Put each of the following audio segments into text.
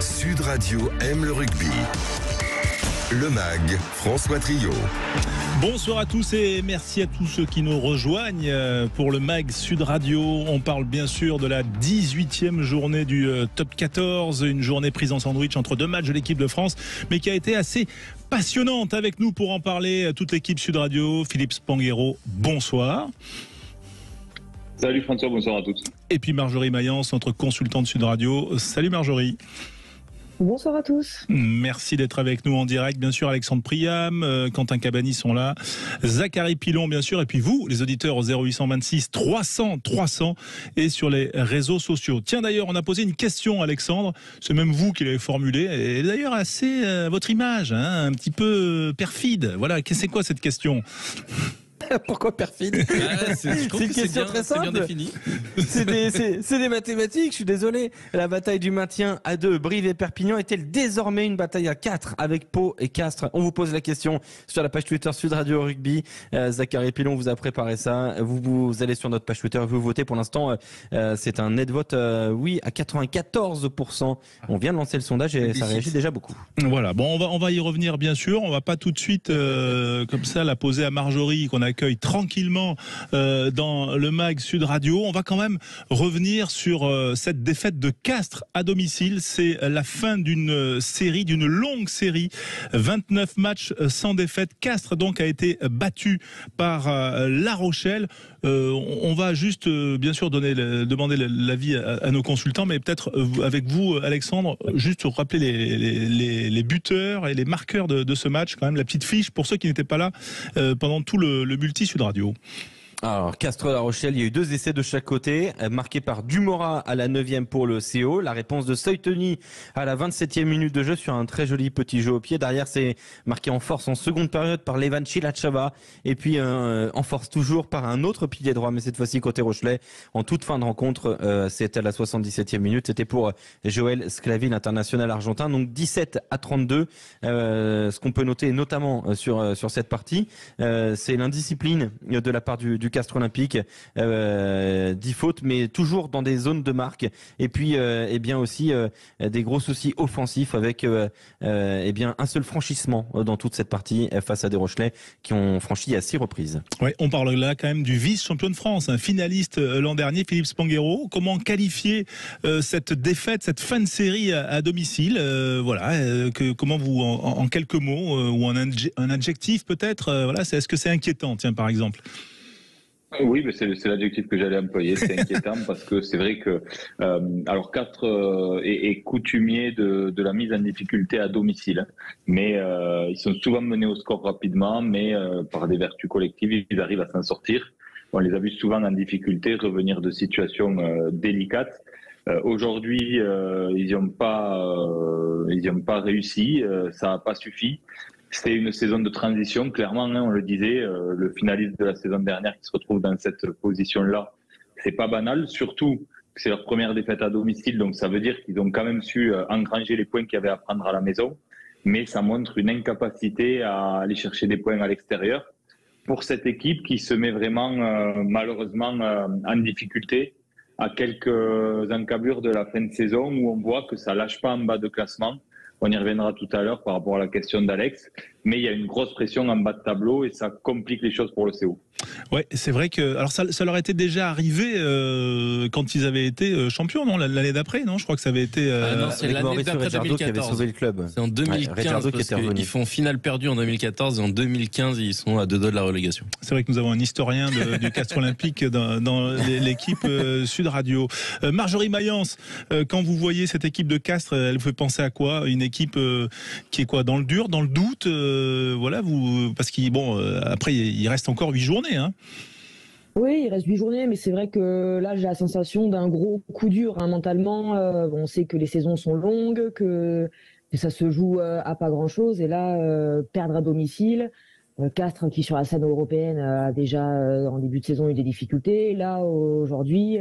Sud Radio aime le rugby. Le MAG, François Trio. Bonsoir à tous et merci à tous ceux qui nous rejoignent pour le MAG Sud Radio. On parle bien sûr de la 18e journée du Top 14, une journée prise en sandwich entre deux matchs de l'équipe de France, mais qui a été assez passionnante. Avec nous pour en parler, toute l'équipe Sud Radio. Philippe Spanghero, bonsoir. Salut François, bonsoir à tous. Et puis Marjorie Mayence, notre consultante Sud Radio. Salut Marjorie. Bonsoir à tous. Merci d'être avec nous en direct. Bien sûr, Alexandre Priam, Quentin Cabani sont là. Zachary Pilon, bien sûr. Et puis vous, les auditeurs au 0826 300 300 et sur les réseaux sociaux. Tiens, d'ailleurs, on a posé une question, Alexandre. C'est même vous qui l'avez formulée. Et d'ailleurs, assez votre image, hein, un petit peu perfide. Voilà, c'est quoi cette question ? Pourquoi perfide? C'est une question très simple. Bien défini. C'est des mathématiques, je suis désolé. La bataille du maintien à 2, Brive et Perpignan, est-elle désormais une bataille à 4 avec Pau et Castres? On vous pose la question sur la page Twitter Sud Radio Rugby. Zachary Pilon vous a préparé ça. Vous allez sur notre page Twitter, vous votez. Pour l'instant, c'est un net vote oui à 94%. On vient de lancer le sondage et ça réagit déjà beaucoup. Voilà, bon, on va y revenir bien sûr. On va pas tout de suite comme ça la poser à Marjorie qu'on accueille tranquillement dans le MAG Sud Radio. On va quand même revenir sur cette défaite de Castres à domicile. C'est la fin d'une série, d'une longue série. 29 matchs sans défaite. Castres donc a été battu par La Rochelle. On va juste bien sûr demander l'avis à nos consultants, mais peut-être avec vous Alexandre, juste rappeler les buteurs et les marqueurs de ce match, quand même la petite fiche pour ceux qui n'étaient pas là pendant tout le multi Sud Radio. Alors, Castres-La Rochelle, il y a eu 2 essais de chaque côté, marqués par Dumora à la 9e pour le CO. La réponse de Soitoni à la 27e minute de jeu sur un très joli petit jeu au pied. Derrière, c'est marqué en force en seconde période par Levan Chilachava. Et puis, en force toujours par un autre pilier droit, mais cette fois-ci côté Rochelais. En toute fin de rencontre, c'était à la 77e minute. C'était pour Joël Sclavi, l'international argentin. Donc, 17-32. Ce qu'on peut noter notamment sur cette partie, c'est l'indiscipline de la part du Castres Olympique, 10 fautes, mais toujours dans des zones de marque. Et puis, eh bien aussi des gros soucis offensifs avec eh bien un seul franchissement dans toute cette partie face à des Rochelais qui ont franchi à 6 reprises. Ouais, on parle là quand même du vice-champion de France, un finaliste l'an dernier, Philippe Spanghero. Comment qualifier cette défaite, cette fin de série à domicile? Voilà, comment vous, en quelques mots ou en un adjectif peut-être, voilà, est-ce que c'est inquiétant, tiens, par exemple? Oui, mais c'est l'adjectif que j'allais employer. C'est inquiétant parce que c'est vrai que alors Castres est coutumier de la mise en difficulté à domicile, mais ils sont souvent menés au score rapidement, mais par des vertus collectives, ils arrivent à s'en sortir. On les a vus souvent en difficulté, revenir de situations délicates. Aujourd'hui, ils n'y ont pas réussi, ça n'a pas suffi. C'est une saison de transition, clairement, hein, on le disait, le finaliste de la saison dernière qui se retrouve dans cette position-là, c'est pas banal, surtout que c'est leur première défaite à domicile, donc ça veut dire qu'ils ont quand même su engranger les points qu'il y avait à prendre à la maison, mais ça montre une incapacité à aller chercher des points à l'extérieur pour cette équipe qui se met vraiment, malheureusement, en difficulté à quelques encablures de la fin de saison où on voit que ça lâche pas en bas de classement. On y reviendra tout à l'heure par rapport à la question d'Alex, mais il y a une grosse pression en bas de tableau et ça complique les choses pour le CO. Ouais, c'est vrai que alors ça leur était déjà arrivé quand ils avaient été champions, non, l'année d'après, non, je crois que ça avait été non, c'est l'année d'après 2014 qui avait sauvé le club. C'est en 2015 parce qu'ils font finale perdue en 2014 et en 2015 ils sont à 2 doigts de la relégation. C'est vrai que nous avons un historien du Castres Olympique dans l'équipe Sud Radio. Marjorie Mayence, quand vous voyez cette équipe de Castres, elle vous fait penser à quoi? Une équipe qui est quoi, dans le dur, dans le doute, voilà, parce qu'il après il reste encore 8 journées, hein. Oui, il reste 8 journées, mais c'est vrai que là, j'ai la sensation d'un gros coup dur, hein, mentalement. On sait que les saisons sont longues, que ça se joue à pas grand-chose. Et là, perdre à domicile, Castres qui sur la scène européenne a déjà en début de saison eu des difficultés. Là, aujourd'hui,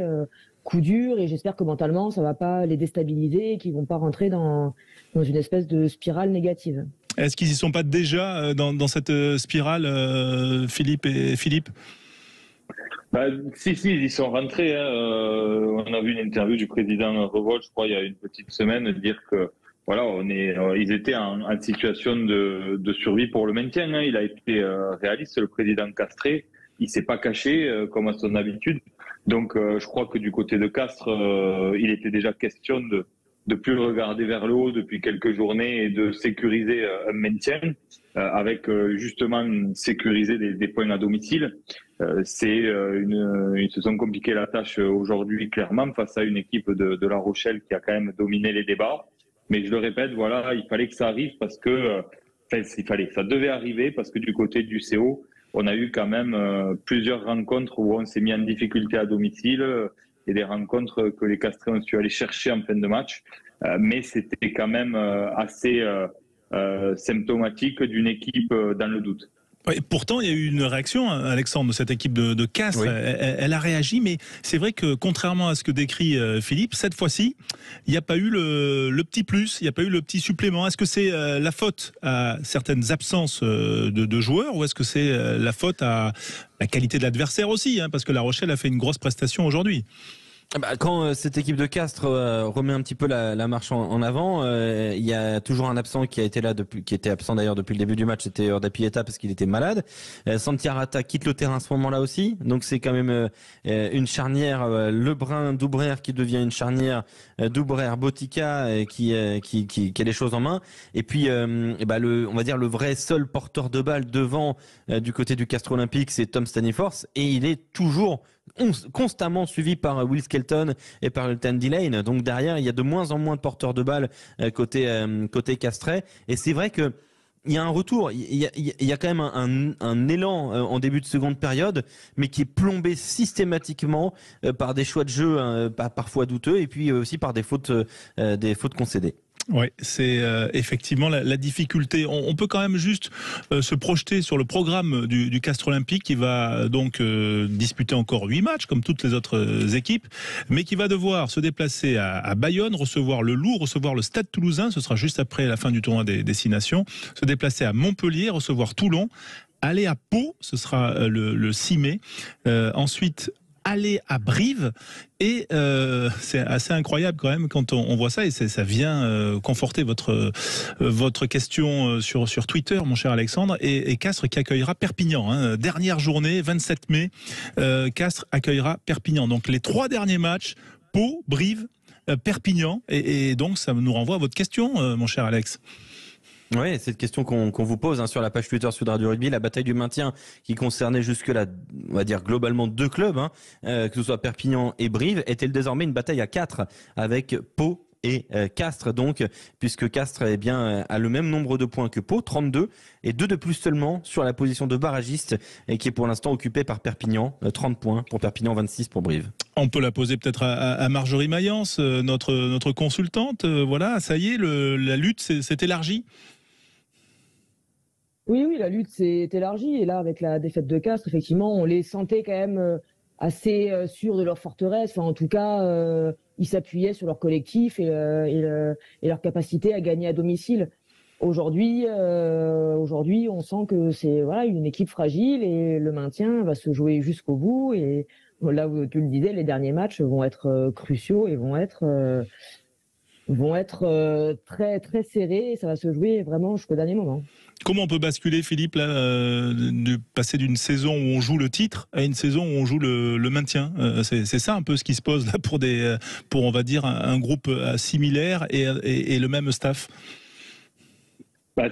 coup dur, et j'espère que mentalement, ça va pas les déstabiliser et qu'ils vont pas rentrer dans une espèce de spirale négative. Est-ce qu'ils y sont pas déjà dans cette spirale, Philippe? Si, ils y sont rentrés. On a vu une interview du président Revol, je crois, il y a une petite semaine, dire que voilà, ils étaient en situation de survie pour le maintien. Hein. Il a été réaliste, le président Castré. Il s'est pas caché comme à son habitude. Donc, je crois que du côté de Castres, il était déjà question de plus regarder vers le haut depuis quelques journées et de sécuriser un maintien avec justement sécuriser des points à domicile. Ils se sont compliqué la tâche aujourd'hui clairement face à une équipe de La Rochelle qui a quand même dominé les débats. Mais je le répète, voilà, il fallait que ça arrive parce que, ça devait arriver parce que du côté du CO, on a eu quand même plusieurs rencontres où on s'est mis en difficulté à domicile et des rencontres que les Castrés ont su aller chercher en fin de match. Mais c'était quand même assez symptomatique d'une équipe dans le doute. Et pourtant, il y a eu une réaction, Alexandre, de cette équipe de Castres. Oui. Elle a réagi, mais c'est vrai que contrairement à ce que décrit Philippe, cette fois-ci, il n'y a pas eu le petit plus, il n'y a pas eu le petit supplément. Est-ce que c'est la faute à certaines absences de joueurs ou est-ce que c'est la faute à la qualité de l'adversaire aussi, hein, parce que La Rochelle a fait une grosse prestation aujourd'hui? Quand cette équipe de Castres remet un petit peu la marche en avant, il y a toujours un absent qui a été là qui était absent d'ailleurs depuis le début du match, c'était Urda Pieta parce qu'il était malade. Santi Arata quitte le terrain à ce moment-là aussi, donc c'est quand même une charnière Lebrun-Doubrer qui devient une charnière Doubrer-Botica qui a les choses en main. Et puis on va dire le vrai seul porteur de balle devant du côté du Castres Olympique, c'est Tom Staniforth et il est toujours constamment suivi par Will Skelton et par le Tandy Lane. Donc derrière, il y a de moins en moins de porteurs de balles côté Castrais. Et c'est vrai que il y a un retour, il y a quand même un élan en début de seconde période, mais qui est plombé systématiquement par des choix de jeu parfois douteux et puis aussi par des fautes concédées. Oui, c'est effectivement la difficulté. On peut quand même juste se projeter sur le programme du Castres Olympique qui va donc disputer encore 8 matchs comme toutes les autres équipes, mais qui va devoir se déplacer à Bayonne, recevoir le Loup, recevoir le Stade Toulousain, ce sera juste après la fin du tournoi des destinations, se déplacer à Montpellier, recevoir Toulon, aller à Pau, ce sera le 6 mai, ensuite aller à Brive et c'est assez incroyable quand même quand on voit ça et ça vient conforter votre question sur Twitter, mon cher Alexandre, et Castres qui accueillera Perpignan, hein. Dernière journée, 27 mai, Castres accueillera Perpignan. Donc les 3 derniers matchs, Pau, Brive, Perpignan, et donc ça nous renvoie à votre question, mon cher Alex. Oui, c'est une question qu'on vous pose sur la page Twitter Sud Radio Rugby. La bataille du maintien qui concernait jusque-là, on va dire globalement 2 clubs, que ce soit Perpignan et Brive, est-elle désormais une bataille à 4 avec Pau et Castres, donc, puisque Castres a le même nombre de points que Pau, 32, et 2 de plus seulement sur la position de barragiste, et qui est pour l'instant occupée par Perpignan, 30 points pour Perpignan, 26 pour Brive. On peut la poser peut-être à Marjorie Mayence, notre consultante. Voilà, ça y est, la lutte s'est élargie. Oui, la lutte s'est élargie. Et là, avec la défaite de Castres, effectivement, on les sentait quand même assez sûrs de leur forteresse. Enfin, en tout cas, ils s'appuyaient sur leur collectif et leur capacité à gagner à domicile. Aujourd'hui, on sent que c'est une équipe fragile et le maintien va se jouer jusqu'au bout. Et là où tu le disais, les derniers matchs vont être cruciaux et vont être très très serrés. Et ça va se jouer vraiment jusqu'au dernier moment. Comment on peut basculer, Philippe, là, de passer d'une saison où on joue le titre à une saison où on joue le maintien? C'est ça un peu ce qui se pose là pour on va dire un groupe similaire et le même staff.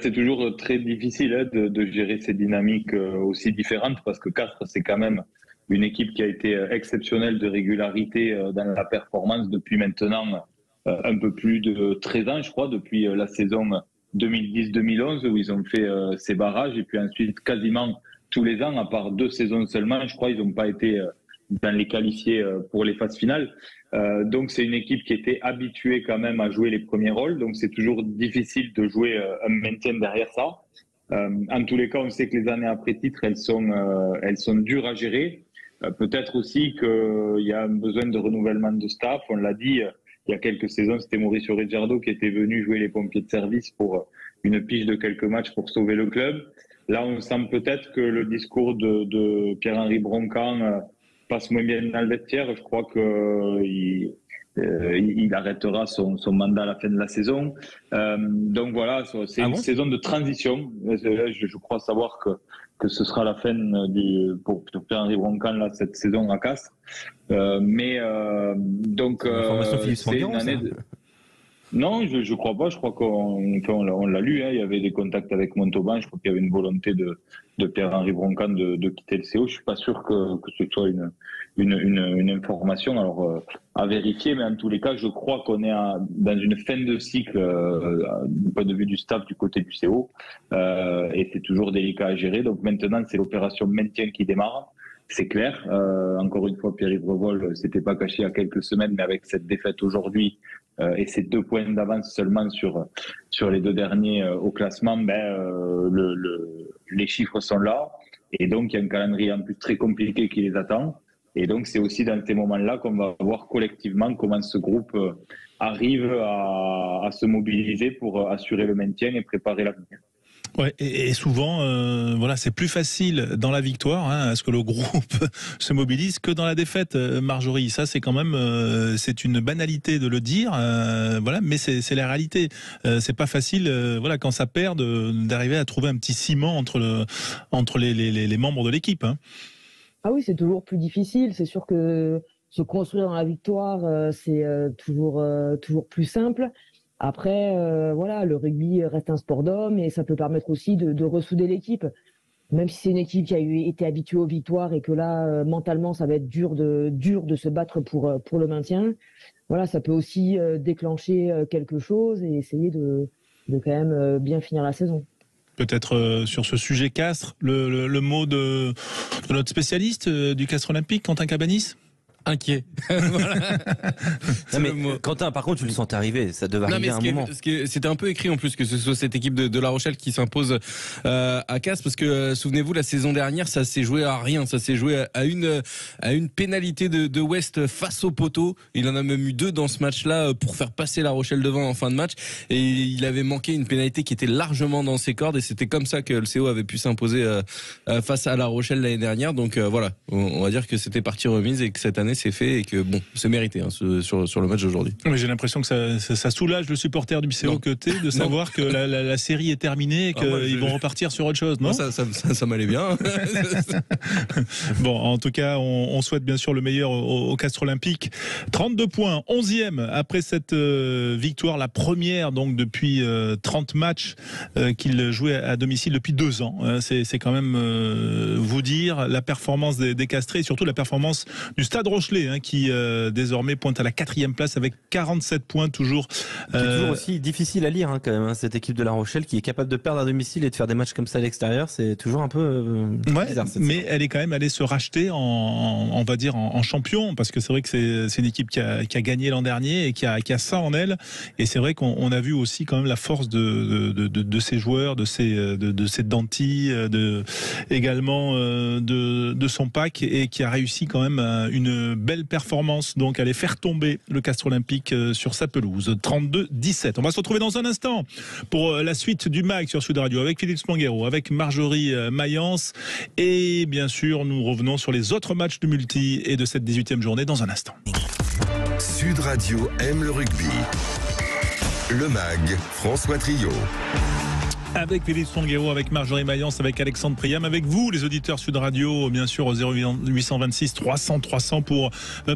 C'est toujours très difficile de gérer ces dynamiques aussi différentes parce que Castres, c'est quand même une équipe qui a été exceptionnelle de régularité dans la performance depuis maintenant un peu plus de 13 ans, je crois, depuis la saison 2010-2011 où ils ont fait ces barrages et puis ensuite quasiment tous les ans, à part 2 saisons seulement, je crois, ils n'ont pas été dans les qualifiés pour les phases finales. Donc c'est une équipe qui était habituée quand même à jouer les premiers rôles, donc c'est toujours difficile de jouer un maintien derrière ça. En tous les cas, on sait que les années après titre, elles sont dures à gérer. Peut-être aussi qu'il y a un besoin de renouvellement de staff, on l'a dit. Il y a quelques saisons, c'était Mauricio Reggiardo qui était venu jouer les pompiers de service pour une pige de quelques matchs pour sauver le club. Là, on sent peut-être que le discours de Pierre-Henri Broncan passe moins bien dans le vestiaire. Je crois qu'il il arrêtera son mandat à la fin de la saison. Donc voilà, c'est une saison de transition. Je crois savoir que ce sera la fin pour Pierre-Henri Broncan là, cette saison à Castres. Donc c'est une année de... Non, je crois pas. Je crois qu'on l'a lu. Hein. Il y avait des contacts avec Montauban. Je crois qu'il y avait une volonté de Pierre-Henri Broncan de quitter le CO. Je suis pas sûr que ce soit une information. Alors à vérifier, mais en tous les cas, je crois qu'on est dans une fin de cycle du point de vue du staff du côté du CO, et c'est toujours délicat à gérer. Donc maintenant, c'est l'opération maintien qui démarre. C'est clair. Encore une fois, Pierre-Yves Revol s'était pas caché il y a quelques semaines, mais avec cette défaite aujourd'hui et ces 2 points d'avance seulement sur les 2 derniers au classement, les chiffres sont là. Et donc, il y a un calendrier en plus très compliqué qui les attend. Et donc, c'est aussi dans ces moments-là qu'on va voir collectivement comment ce groupe arrive à se mobiliser pour assurer le maintien et préparer l'avenir. Ouais, et souvent, voilà, c'est plus facile dans la victoire, à ce que le groupe se mobilise, que dans la défaite. Marjorie, ça, c'est quand même, c'est une banalité de le dire, voilà, mais c'est la réalité. C'est pas facile, voilà, quand ça perd, d'arriver à trouver un petit ciment entre les membres de l'équipe. Hein. Ah oui, c'est toujours plus difficile. C'est sûr que se construire dans la victoire, c'est toujours plus simple. Après, voilà, le rugby reste un sport d'hommes et ça peut permettre aussi de ressouder l'équipe. Même si c'est une équipe qui a été habituée aux victoires et que là, mentalement, ça va être dur de se battre pour le maintien. Voilà, ça peut aussi déclencher quelque chose et essayer de quand même bien finir la saison. Peut-être sur ce sujet Castres, le mot de notre spécialiste du Castres Olympique, Quentin Cabanis. Inquiet. Voilà. Non, mais Quentin, par contre, tu le sentais arriver, ça devait arriver à un moment. C'était un peu écrit en plus que ce soit cette équipe de La Rochelle qui s'impose à Castres, parce que souvenez-vous, la saison dernière, ça s'est joué à rien, ça s'est joué à une pénalité de West face au poteau. Il en a même eu 2 dans ce match-là pour faire passer La Rochelle devant en fin de match, et il avait manqué une pénalité qui était largement dans ses cordes, et c'était comme ça que le CO avait pu s'imposer face à La Rochelle l'année dernière. Donc voilà, on va dire que c'était partie remise et que cette année c'est fait et que bon, c'est mérité sur le match d'aujourd'hui. Mais j'ai l'impression que ça soulage le supporter du CO que t'es de savoir que la série est terminée et qu'ils vont repartir sur autre chose, non ? Ça m'allait bien. Bon, en tout cas, on souhaite bien sûr le meilleur au Castres Olympique. 32 points, 11e après cette victoire, la première donc depuis 30 matchs qu'il jouait à domicile depuis 2 ans. C'est quand même vous dire la performance des Castrés et surtout la performance du Stade Rochelais qui désormais pointe à la 4e place avec 47 points toujours. C'est toujours aussi difficile à lire quand même, cette équipe de La Rochelle qui est capable de perdre à domicile et de faire des matchs comme ça à l'extérieur, c'est toujours un peu bizarre. Mais elle est quand même allée se racheter on va dire en champion, parce que c'est vrai que c'est une équipe qui a gagné l'an dernier et qui a ça en elle, et c'est vrai qu'on a vu aussi quand même la force de ses joueurs, de ses Danti, également de son pack, et qui a réussi quand même une belle performance, donc aller faire tomber le Castres Olympique sur sa pelouse. 32-17. On va se retrouver dans un instant pour la suite du MAG sur Sud Radio avec Philippe Spanghero, avec Marjorie Mayence, et bien sûr nous revenons sur les autres matchs du multi et de cette 18e journée dans un instant. Sud Radio aime le rugby. Le MAG, François Trio. Avec Philippe Spanghero, avec Marjorie Mayence, avec Alexandre Priam, avec vous, les auditeurs Sud Radio, bien sûr, au 0826 300 300 pour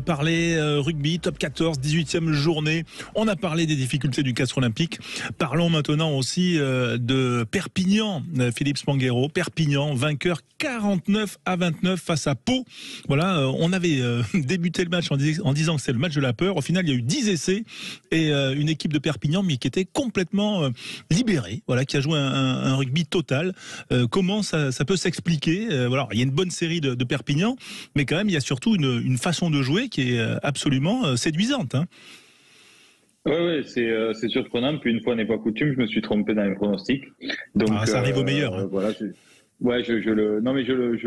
parler rugby, top 14, 18e journée. On a parlé des difficultés du Castres Olympique. Parlons maintenant aussi de Perpignan, Philippe Spanghero. Perpignan, vainqueur 49-29 face à Pau. Voilà, on avait débuté le match en disant que c'est le match de la peur. Au final, il y a eu 10 essais et une équipe de Perpignan, mais qui était complètement libérée, voilà, qui a joué un rugby total. Comment ça peut s'expliquer? Voilà, il y a une bonne série de Perpignan, mais quand même il y a surtout une façon de jouer qui est absolument séduisante. Hein. Oui, c'est surprenant. Puis une fois n'est pas coutume, je me suis trompé dans les pronostics. Donc ça arrive au meilleur. Hein. Voilà. Je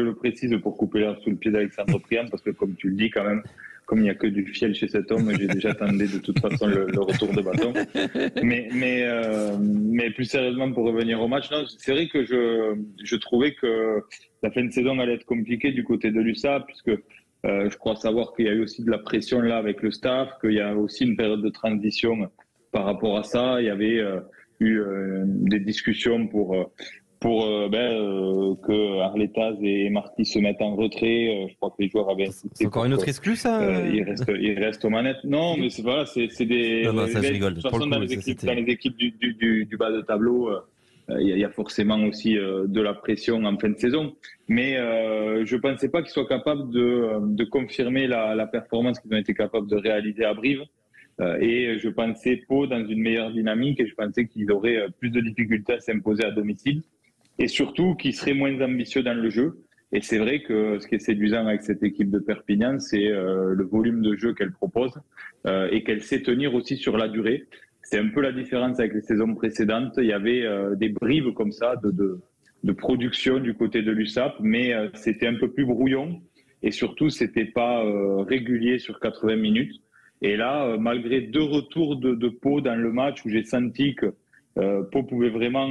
le précise pour couper l'herbe sous le pied d'Alexandre Priam, parce que comme tu le dis quand même, comme il n'y a que du fiel chez cet homme, j'ai déjà attendu de toute façon le retour de bâton. Mais plus sérieusement, pour revenir au match, non, c'est vrai que je trouvais que la fin de saison allait être compliquée du côté de l'USAP, puisque Je crois savoir qu'il y a eu aussi de la pression là avec le staff, qu'il y a aussi une période de transition par rapport à ça. Il y avait eu des discussions pour que Arletaz et Marty se mettent en retrait. Je crois que les joueurs avaient insisté. C'est encore une autre excuse, ça il reste aux manettes. Non, mais c'est des. Non, ça, je rigole. De toute façon, dans les équipes du bas de tableau, il y a forcément aussi de la pression en fin de saison. Mais je pensais pas qu'ils soient capables de confirmer la performance qu'ils ont été capables de réaliser à Brive. Et je pensais Pau dans une meilleure dynamique et je pensais qu'ils auraient plus de difficultés à s'imposer à domicile. Et surtout qui serait moins ambitieux dans le jeu. Et c'est vrai que ce qui est séduisant avec cette équipe de Perpignan, c'est le volume de jeu qu'elle propose et qu'elle sait tenir aussi sur la durée. C'est un peu la différence avec les saisons précédentes. Il y avait des brives comme ça de production du côté de l'USAP, mais c'était un peu plus brouillon et surtout c'était pas régulier sur 80 minutes. Et là, malgré 2 retours de Pau dans le match où j'ai senti que Pau pouvait vraiment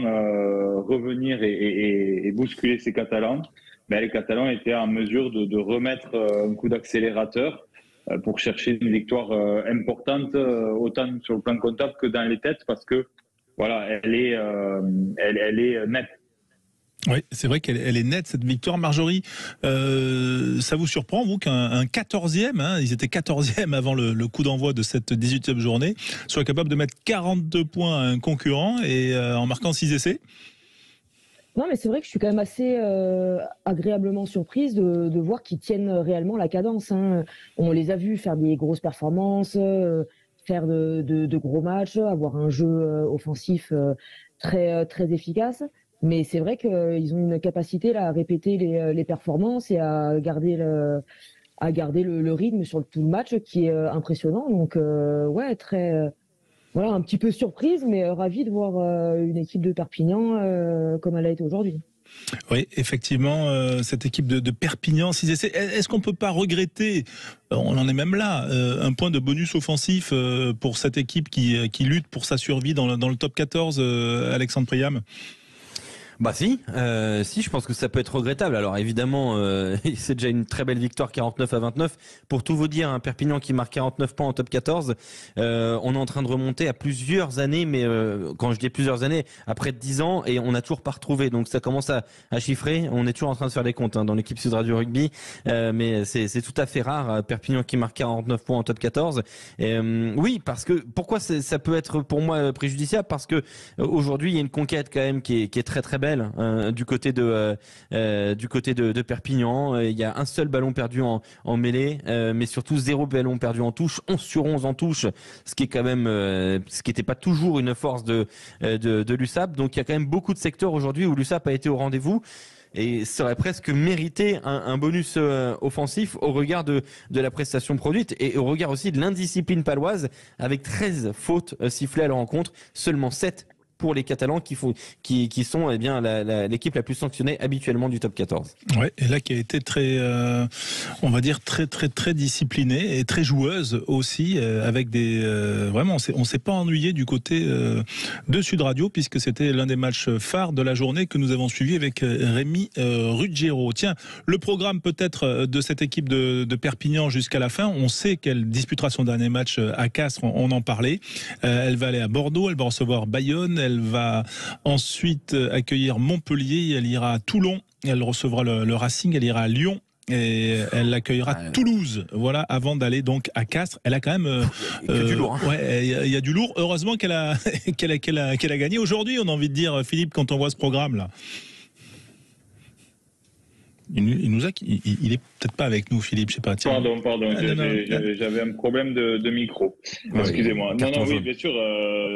revenir et bousculer ses Catalans. Mais les Catalans étaient en mesure de remettre un coup d'accélérateur pour chercher une victoire importante, autant sur le plan comptable que dans les têtes, parce que voilà, elle est nette. Oui, c'est vrai qu'elle est nette, cette victoire. Marjorie, ça vous surprend, vous, qu'un 14e, ils étaient 14e avant le coup d'envoi de cette 18e journée, soit capable de mettre 42 points à un concurrent et en marquant 6 essais? Non, mais c'est vrai que je suis quand même assez agréablement surprise de voir qu'ils tiennent réellement la cadence. On les a vus faire des grosses performances, faire de gros matchs, avoir un jeu offensif très, très efficace. Mais c'est vrai qu'ils ont une capacité là, à répéter les performances et à garder le rythme sur tout le match qui est impressionnant. Donc, ouais, très... voilà, un petit peu surprise, mais ravi de voir une équipe de Perpignan comme elle a été aujourd'hui. Oui, effectivement, cette équipe de Perpignan, 6 essais. Est-ce qu'on peut pas regretter, on en est même là, un point de bonus offensif pour cette équipe qui lutte pour sa survie dans le top 14, Alexandre Priam? Bah si, je pense que ça peut être regrettable. Alors évidemment, c'est déjà une très belle victoire, 49-29. Pour tout vous dire, Perpignan qui marque 49 points en top 14. On est en train de remonter à plusieurs années, mais quand je dis plusieurs années, après 10 ans, et on n'a toujours pas retrouvé. Donc ça commence à chiffrer. On est toujours en train de faire des comptes dans l'équipe Sud Radio Rugby, mais c'est tout à fait rare. Perpignan qui marque 49 points en top 14. Oui, parce que pourquoi ça peut être pour moi préjudiciable? Parce que aujourd'hui, il y a une conquête quand même qui est très très belle du côté de Perpignan. Il y a un seul ballon perdu en mêlée, mais surtout 0 ballon perdu en touche, 11 sur 11 en touche, ce qui est quand même ce qui n'était pas toujours une force de l'USAP. Donc il y a quand même beaucoup de secteurs aujourd'hui où l'USAP a été au rendez-vous. Et ça aurait presque mérité un bonus offensif au regard de la prestation produite et au regard aussi de l'indiscipline paloise, avec 13 fautes sifflées à la rencontre, seulement 7 pour les Catalans qui sont l'équipe la plus sanctionnée habituellement du top 14. Ouais, et là qui a été très on va dire très très très disciplinée et très joueuse aussi avec des vraiment on s'est pas ennuyé du côté de Sud Radio puisque c'était l'un des matchs phares de la journée que nous avons suivi avec Rémi Ruggiero. Tiens, le programme peut-être de cette équipe de Perpignan jusqu'à la fin, on sait qu'elle disputera son dernier match à Castres, on en parlait. Elle va aller à Bordeaux, elle va recevoir Bayonne, elle va ensuite accueillir Montpellier, elle ira à Toulon, elle recevra le Racing, elle ira à Lyon et elle accueillera Toulouse. Voilà, avant d'aller donc à Castres. Elle a quand même du lourd. Ouais, il y a du lourd. Heureusement qu'elle a gagné aujourd'hui. On a envie de dire, Philippe, quand on voit ce programme là. Il est peut-être pas avec nous, Philippe, je sais pas. Tiens. Pardon, j'avais un problème de micro. Excusez-moi. Non, oui, bien sûr.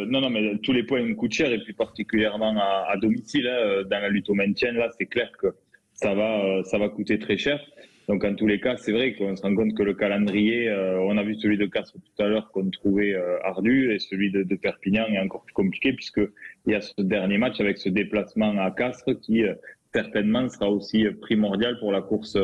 Non, mais tous les points me coûtent cher et plus particulièrement à domicile, dans la lutte au maintien. Là, c'est clair que ça va coûter très cher. Donc, en tous les cas, c'est vrai qu'on se rend compte que le calendrier, on a vu celui de Castres tout à l'heure qu'on trouvait ardu et celui de Perpignan est encore plus compliqué puisque il y a ce dernier match avec ce déplacement à Castres qui certainement sera aussi primordial pour la course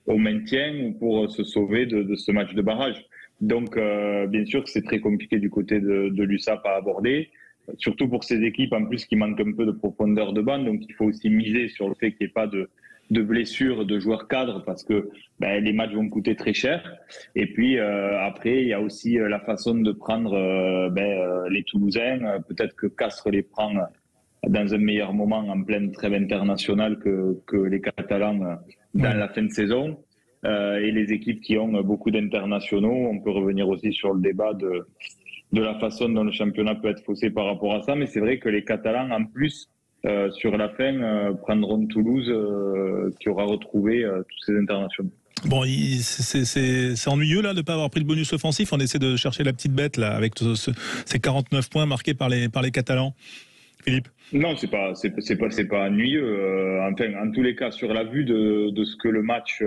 au maintien ou pour se sauver de ce match de barrage. Donc, bien sûr que c'est très compliqué du côté de l'USAP à aborder, surtout pour ces équipes en plus qui manquent un peu de profondeur de banc. Donc, il faut aussi miser sur le fait qu'il n'y ait pas blessures de joueurs cadres parce que les matchs vont coûter très cher. Et puis après, il y a aussi la façon de prendre les Toulousains. Peut-être que Castres les prend dans un meilleur moment en pleine trêve internationale que les Catalans dans la fin de saison. Et les équipes qui ont beaucoup d'internationaux, on peut revenir aussi sur le débat de la façon dont le championnat peut être faussé par rapport à ça. Mais c'est vrai que les Catalans, en plus, sur la fin, prendront Toulouse, qui aura retrouvé tous ses internationaux. Bon, c'est ennuyeux là de ne pas avoir pris le bonus offensif. On essaie de chercher la petite bête là avec ces 49 points marqués par les Catalans. Philippe? Non, c'est pas ennuyeux. Enfin, en tous les cas, sur la vue de ce que le match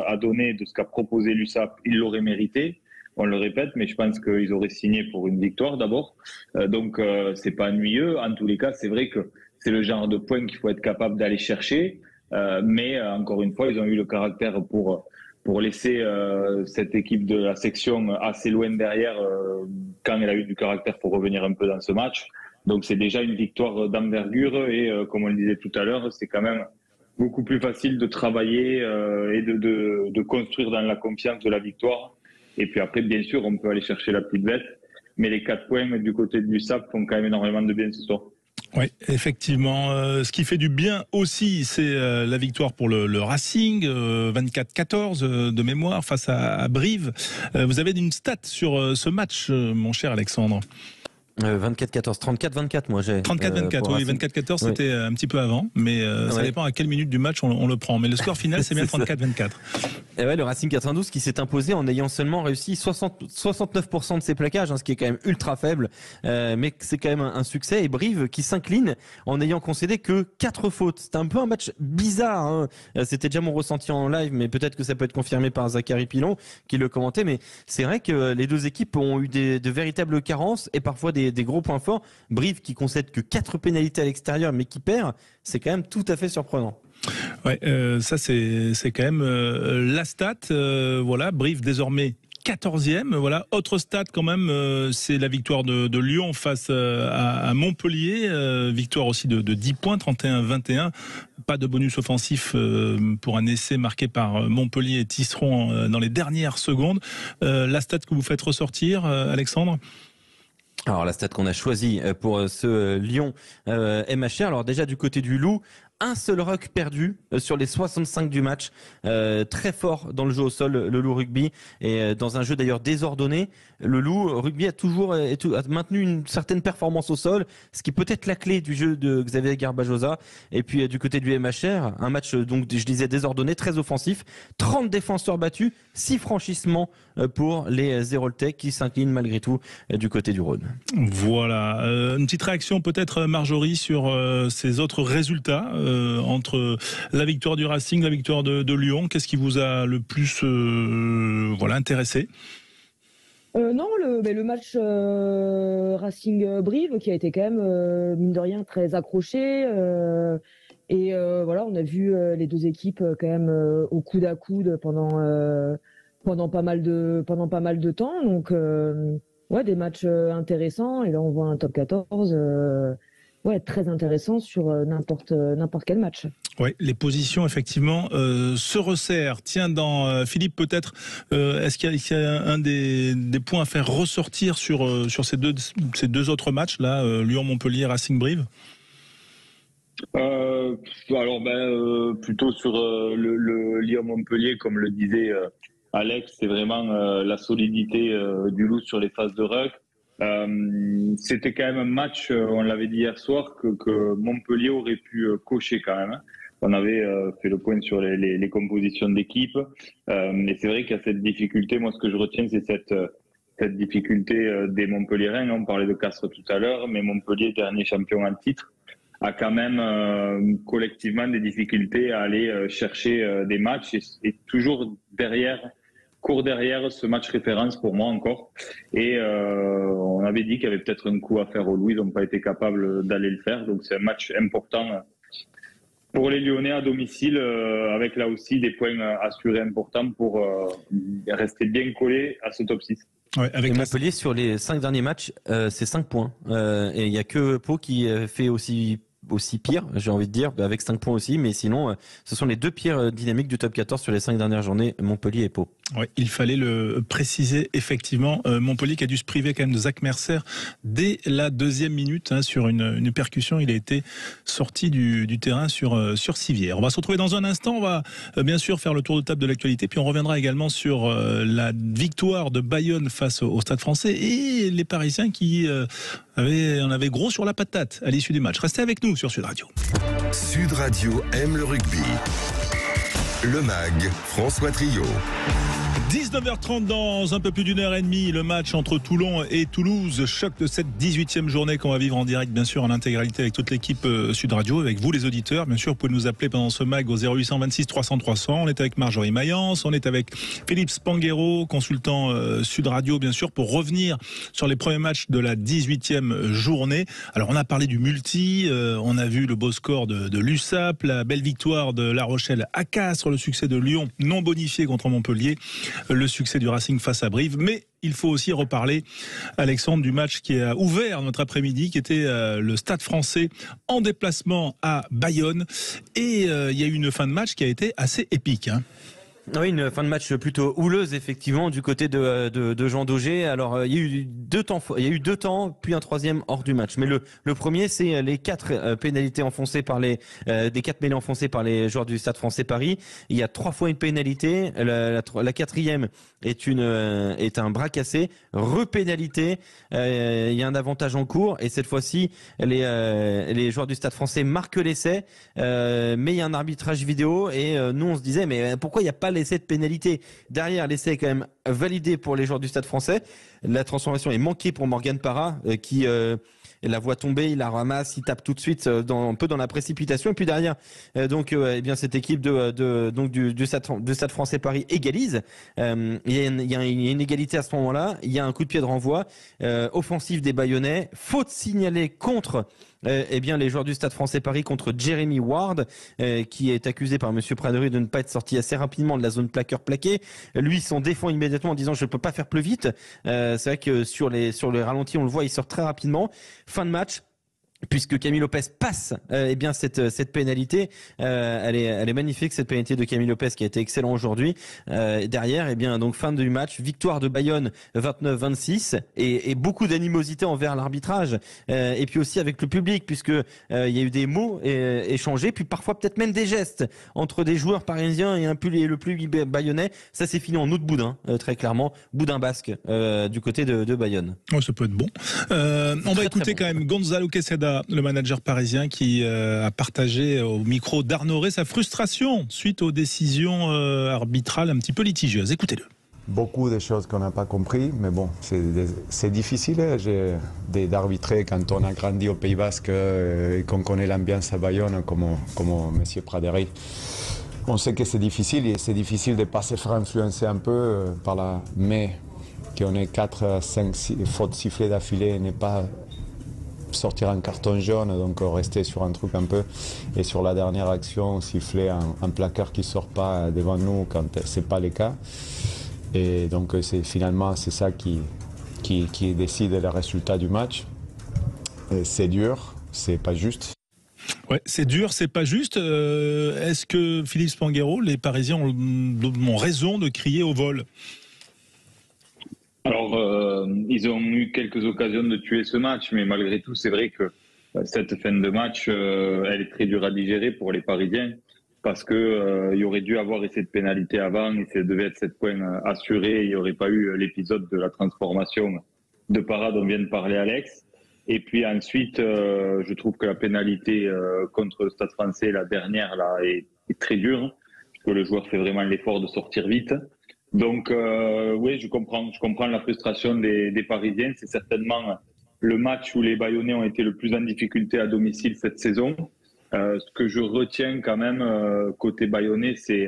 a donné, de ce qu'a proposé l'USAP, il l'aurait mérité. On le répète, mais je pense qu'ils auraient signé pour une victoire d'abord. Donc, c'est pas ennuyeux. En tous les cas, c'est vrai que c'est le genre de point qu'il faut être capable d'aller chercher. Mais encore une fois, ils ont eu le caractère pour laisser cette équipe de la section assez loin derrière quand elle a eu du caractère pour revenir un peu dans ce match. Donc c'est déjà une victoire d'envergure et comme on le disait tout à l'heure, c'est quand même beaucoup plus facile de travailler et de construire dans la confiance de la victoire. Et puis après, bien sûr, on peut aller chercher la petite bête, mais les 4 points du côté du SAP font quand même énormément de bien ce soir. Oui, effectivement. Ce qui fait du bien aussi, c'est la victoire pour le Racing, 24-14 de mémoire face à Brive. Vous avez une stat sur ce match, mon cher Alexandre? 24-14, 34-24 moi j'ai. 34-24, oui, 24-14 c'était un petit peu avant, mais ça dépend à quelle minute du match on le prend. Mais le score final c'est bien 34-24. Et ouais, le Racing 92 qui s'est imposé en ayant seulement réussi 69% de ses plaquages, ce qui est quand même ultra faible, mais c'est quand même un succès. Et Brive qui s'incline en ayant concédé que 4 fautes. C'était un peu un match bizarre, hein. C'était déjà mon ressenti en live, mais peut-être que ça peut être confirmé par Zachary Pilon qui le commentait, mais c'est vrai que les deux équipes ont eu de véritables carences et parfois des gros points forts. Brive qui concède que 4 pénalités à l'extérieur mais qui perd, c'est quand même tout à fait surprenant. Ouais, ça c'est quand même la stat. Voilà, Brive désormais 14e. Voilà, autre stat quand même, c'est la victoire de Lyon face à Montpellier. Victoire aussi de 10 points, 31-21. Pas de bonus offensif pour un essai marqué par Montpellier et Tisserand dans les dernières secondes. La stat que vous faites ressortir, Alexandre? Alors la stat qu'on a choisie pour ce Lyon MHR, alors déjà du côté du Loup, un seul ruck perdu sur les 65 du match, très fort dans le jeu au sol, le Loup Rugby, et dans un jeu d'ailleurs désordonné. Le Loup Rugby a toujours a maintenu une certaine performance au sol, ce qui peut être la clé du jeu de Xavier Garbajosa. Et puis du côté du MHR, un match donc je disais désordonné, très offensif, 30 défenseurs battus, 6 franchissements pour les Héroltais qui s'inclinent malgré tout du côté du Rhône. Voilà, une petite réaction peut-être Marjorie sur ces autres résultats entre la victoire du Racing, la victoire de Lyon. Qu'est-ce qui vous a le plus intéressé? Non, le match Racing-Brive qui a été quand même, mine de rien, très accroché. Voilà, on a vu les deux équipes quand même au coude à coude pendant pas mal de temps. Donc, des matchs intéressants. Et là, on voit un top 14 très intéressant sur n'importe quel match. Oui, les positions effectivement se resserrent. Tiens, Philippe, peut-être, est-ce qu'il y a un des points à faire ressortir sur ces deux autres matchs là, Lyon-Montpellier, Racing-Brive? Plutôt sur le Lyon-Montpellier, comme le disait Alex, c'est vraiment la solidité du Loup sur les phases de ruck. C'était quand même un match, on l'avait dit hier soir, que Montpellier aurait pu cocher quand même. On avait fait le point sur les compositions d'équipe. Mais c'est vrai qu'il y a cette difficulté. Moi, ce que je retiens, c'est cette difficulté des Montpelliérains. On parlait de Castres tout à l'heure, mais Montpellier, dernier champion en titre, a quand même collectivement des difficultés à aller chercher des matchs et toujours court derrière ce match référence pour moi encore. Et on avait dit qu'il y avait peut-être un coup à faire au Loup. Ils n'ont pas été capables d'aller le faire. Donc c'est un match important pour les Lyonnais à domicile, avec là aussi des points assurés importants pour rester bien collés à ce top 6. Ouais, avec Montpellier, sur les 5 derniers matchs, c'est 5 points. Et il n'y a que Pau qui fait aussi aussi pire, j'ai envie de dire, avec 5 points aussi, mais sinon, ce sont les 2 pires dynamiques du top 14 sur les 5 dernières journées, Montpellier et Pau. Oui, il fallait le préciser effectivement. Montpellier qui a dû se priver quand même de Zach Mercer dès la 2e minute sur une percussion. Il a été sorti du terrain sur civière. On va se retrouver dans un instant. On va bien sûr faire le tour de table de l'actualité, puis on reviendra également sur la victoire de Bayonne face au Stade Français et les Parisiens qui en avaient gros sur la patate à l'issue du match. Restez avec nous sur Sud Radio. Sud Radio aime le rugby. Le MAG, François Trio. 19h30 dans un peu plus d'une heure et demie, le match entre Toulon et Toulouse, choc de cette 18e journée qu'on va vivre en direct, bien sûr, en intégralité avec toute l'équipe Sud Radio, avec vous les auditeurs. Bien sûr, vous pouvez nous appeler pendant ce mag au 0826 300 300. On est avec Marjorie Mayence, on est avec Philippe Spanghero, consultant Sud Radio, bien sûr, pour revenir sur les premiers matchs de la 18e journée. Alors, on a parlé du multi, on a vu le beau score de l'USAP, la belle victoire de La Rochelle à Castres, le succès de Lyon non bonifié contre Montpellier, le succès du Racing face à Brive, mais il faut aussi reparler, Alexandre, du match qui a ouvert notre après-midi, qui était le Stade Français en déplacement à Bayonne, et il y a eu une fin de match qui a été assez épique. Oui, une fin de match plutôt houleuse effectivement du côté de Jean Daugé. Alors il y a eu 2 temps, puis un 3e hors du match. Mais le premier, c'est les 4 pénalités enfoncées par des 4 mêlées enfoncées par les joueurs du Stade Français Paris. Il y a 3 fois une pénalité. La 4e est un bras cassé, repénalité. Il y a un avantage en cours et cette fois-ci les joueurs du Stade Français marquent l'essai, mais il y a un arbitrage vidéo et nous on se disait mais pourquoi il n'y a pas l'essai de pénalité derrière? L'essai est quand même validé pour les joueurs du Stade Français. La transformation est manquée pour Morgan Parra qui la voit tomber, il la ramasse, il tape tout de suite un peu dans la précipitation et puis derrière eh bien cette équipe du Stade Français Paris égalise. Il y a une égalité à ce moment-là, il y a un coup de pied de renvoi offensif des Bayonnais, faute signalée contre les joueurs du Stade Français Paris contre Jeremy Ward qui est accusé par monsieur Pradery de ne pas être sorti assez rapidement de la zone plaqueur plaqué. Lui s'en défend immédiatement en disant je peux pas faire plus vite. C'est vrai que sur les ralentis on le voit, il sort très rapidement. Fin de match. Puisque Camille Lopez passe cette pénalité, elle est magnifique cette pénalité de Camille Lopez qui a été excellent aujourd'hui. Derrière donc fin du match, victoire de Bayonne 29-26 et beaucoup d'animosité envers l'arbitrage et puis aussi avec le public puisque il y a eu des mots échangés puis parfois peut-être même des gestes entre des joueurs parisiens et le public bayonnais. Ça s'est fini en eau de boudin très clairement, boudin basque du côté de Bayonne. Oh, ça peut être bon. On va écouter quand même Gonzalo Quesada, le manager parisien qui a partagé au micro d'Arnaud Rey sa frustration suite aux décisions arbitrales un petit peu litigieuses. Écoutez-le. Beaucoup de choses qu'on n'a pas compris, mais bon, c'est difficile d'arbitrer quand on a grandi au Pays Basque et qu'on connaît l'ambiance à Bayonne comme M. Pradery. On sait que c'est difficile et c'est difficile de ne pas se faire influencer un peu par la... Mais qu'on ait 4, 5 fautes sifflées d'affilée n'est pas... sortir un carton jaune, donc rester sur un truc un peu, et sur la dernière action, siffler un placard qui ne sort pas devant nous quand ce n'est pas le cas. Et donc finalement c'est ça qui décide le résultat du match. C'est dur, c'est pas juste. Ouais, c'est dur, c'est pas juste. Est-ce que Philippe Spanghero, les Parisiens ont raison de crier au vol ? Alors, ils ont eu quelques occasions de tuer ce match, mais malgré tout, c'est vrai que cette fin de match, elle est très dure à digérer pour les Parisiens, parce que il y aurait dû avoir essai de pénalité avant, et ça devait être 7 points assurés, il n'y aurait pas eu l'épisode de la transformation de Parra dont vient de parler Alex. Et puis ensuite, je trouve que la pénalité contre le Stade Français, la dernière, là, est très dure, parce que le joueur fait vraiment l'effort de sortir vite. Donc oui, je comprends la frustration des Parisiens. C'est certainement le match où les Bayonnais ont été le plus en difficulté à domicile cette saison. Ce que je retiens quand même côté Bayonnais, c'est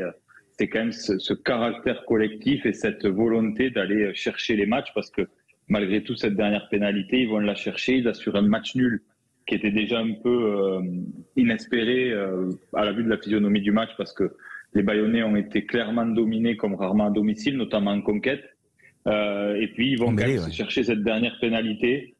quand même ce caractère collectif et cette volonté d'aller chercher les matchs, parce que malgré tout, cette dernière pénalité, ils vont la chercher. Ils assurent un match nul qui était déjà un peu inespéré à la vue de la physionomie du match, parce que les Bayonnais ont été clairement dominés comme rarement à domicile, notamment en conquête. Et puis, ils vont quand même se chercher cette dernière pénalité.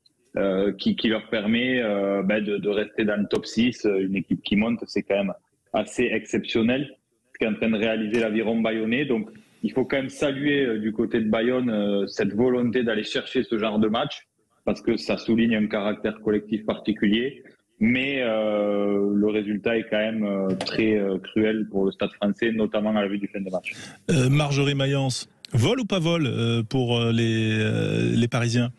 qui leur permet de rester dans le top 6. Une équipe qui monte, c'est quand même assez exceptionnel ce qu'est en train de réaliser l'Aviron Bayonnais. Donc, il faut quand même saluer du côté de Bayonne cette volonté d'aller chercher ce genre de match parce que ça souligne un caractère collectif particulier. Mais le résultat est quand même très cruel pour le Stade français, notamment à la vue du fin de match. Marjorie Mayence, vol ou pas vol pour les Parisiens ?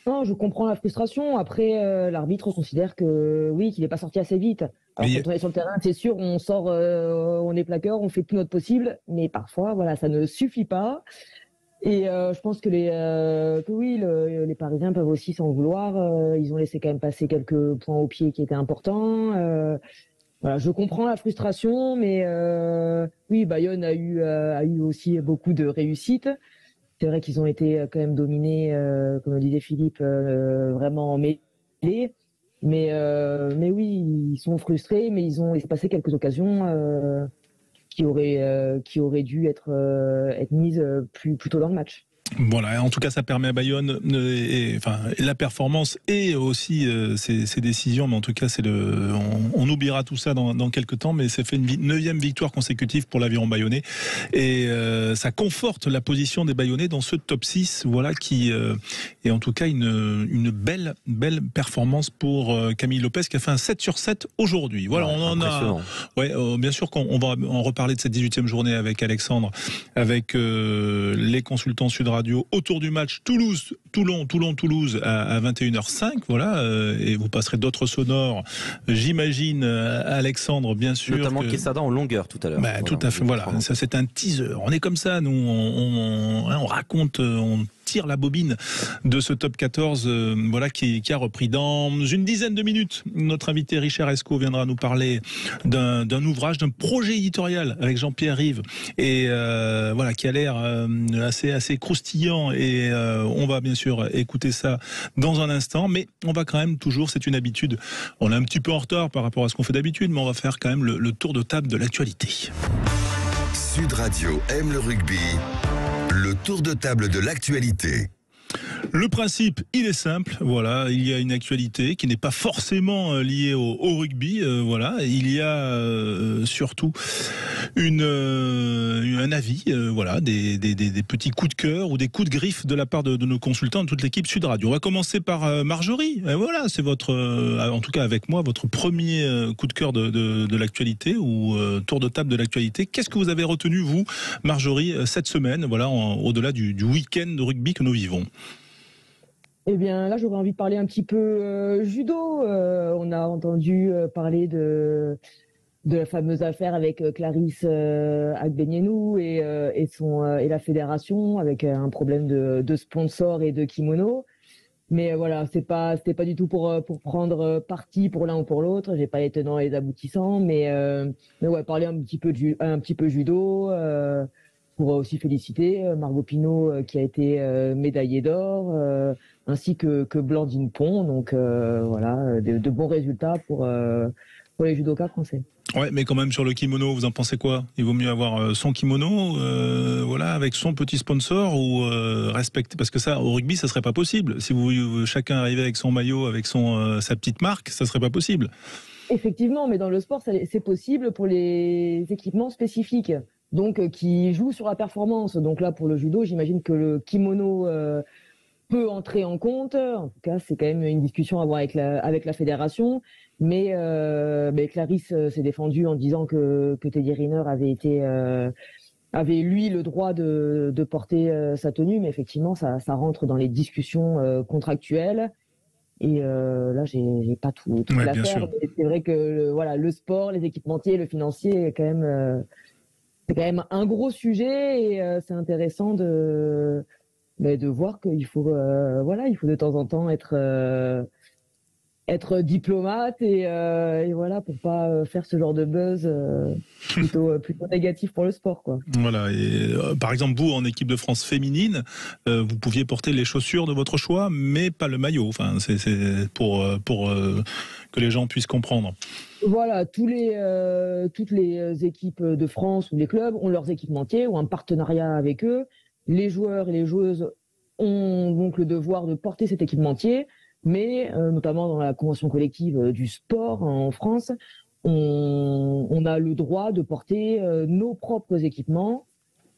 Non, je comprends la frustration. Après, l'arbitre considère que oui, qu'il n'est pas sorti assez vite. Alors, quand on est sur le terrain, c'est sûr, on sort, on est plaqueur, on fait tout notre possible, mais parfois, voilà, ça ne suffit pas. Et je pense que les Parisiens peuvent aussi s'en vouloir. Ils ont laissé quand même passer quelques points au pied qui étaient importants. Voilà, je comprends la frustration, mais oui, Bayonne a eu aussi beaucoup de réussites. C'est vrai qu'ils ont été quand même dominés, comme le disait Philippe, vraiment en mêlée. Mais oui, ils sont frustrés, mais il s'est passé quelques occasions qui auraient dû être mises plus tôt dans le match. Voilà, en tout cas, ça permet à Bayonne, la performance et aussi ses décisions. Mais en tout cas, on oubliera tout ça dans quelques temps. Mais c'est fait une 9e victoire consécutive pour l'Aviron Bayonnais et ça conforte la position des Bayonnais dans ce top 6. Voilà qui est en tout cas une belle performance pour Camille Lopez qui a fait un 7 sur 7 aujourd'hui. Voilà, on en a. Ouais, bien sûr qu'on va en reparler de cette 18e journée avec Alexandre, avec les consultants Sud Radio autour du match Toulon-Toulouse à 21h05, voilà, et vous passerez d'autres sonores, j'imagine, Alexandre, bien sûr. Notamment Quesada en longueur tout à l'heure. Voilà, tout à fait, voilà, ça c'est un teaser. On est comme ça, nous, on raconte, on tire la bobine de ce top 14 voilà, qui a repris. Dans une dizaine de minutes, notre invité Richard Escaut viendra nous parler d'un ouvrage, d'un projet éditorial avec Jean-Pierre Rive et voilà, qui a l'air assez croustillant et on va bien sûr écouter ça dans un instant, mais on va quand même toujours, c'est une habitude, on est un petit peu en retard par rapport à ce qu'on fait d'habitude, mais on va faire quand même le tour de table de l'actualité. Sud Radio aime le rugby. Le tour de table de l'actualité. Le principe, il est simple. Voilà, il y a une actualité qui n'est pas forcément liée au rugby. Voilà, il y a surtout un avis. Voilà, des petits coups de cœur ou des coups de griffe de la part de nos consultants de toute l'équipe Sud Radio. On va commencer par Marjorie. Et voilà, c'est votre, en tout cas avec moi, votre premier coup de cœur de l'actualité ou tour de table de l'actualité. Qu'est-ce que vous avez retenu vous, Marjorie, cette semaine, voilà, au-delà du week-end de rugby que nous vivons? Eh bien, là, j'aurais envie de parler un petit peu judo. On a entendu parler de la fameuse affaire avec Clarisse Agbenienou et la fédération avec un problème de sponsor et de kimono. Mais voilà, c'était pas du tout pour prendre parti pour l'un ou pour l'autre. J'ai pas les tenants et les aboutissants, mais ouais, parler un petit peu judo. Pour aussi féliciter Margot Pinault qui a été médaillée d'or, ainsi que Blandine Pont. Donc voilà, de bons résultats pour les judokas français. Ouais, mais quand même sur le kimono, vous en pensez quoi? Il vaut mieux avoir son kimono, voilà, avec son petit sponsor ou respecter, parce que ça, au rugby, ça serait pas possible. Si chacun arrivait avec son maillot, avec sa petite marque, ça serait pas possible. Effectivement, mais dans le sport, c'est possible pour les équipements spécifiques. Donc, qui jouent sur la performance. Donc là, pour le judo, j'imagine que le kimono peut entrer en compte. En tout cas, c'est quand même une discussion à avoir avec la fédération. Mais Clarisse s'est défendue en disant que Teddy Riner avait lui le droit de porter sa tenue. Mais effectivement, ça rentre dans les discussions contractuelles. Et là, j'ai pas tout l'affaire. C'est vrai que le sport, les équipementiers, le financier, c'est quand même un gros sujet et c'est intéressant de voir qu'il faut il faut de temps en temps être diplomate et voilà, pour pas faire ce genre de buzz plutôt négatif pour le sport, quoi. Voilà, et par exemple vous en équipe de France féminine, vous pouviez porter les chaussures de votre choix mais pas le maillot. Enfin, c'est pour que les gens puissent comprendre. Voilà, toutes les équipes de France ou les clubs ont leurs équipementiers ou un partenariat avec eux. Les joueurs et les joueuses ont donc le devoir de porter cet équipementier. mais notamment dans la convention collective du sport en France, on a le droit de porter nos propres équipements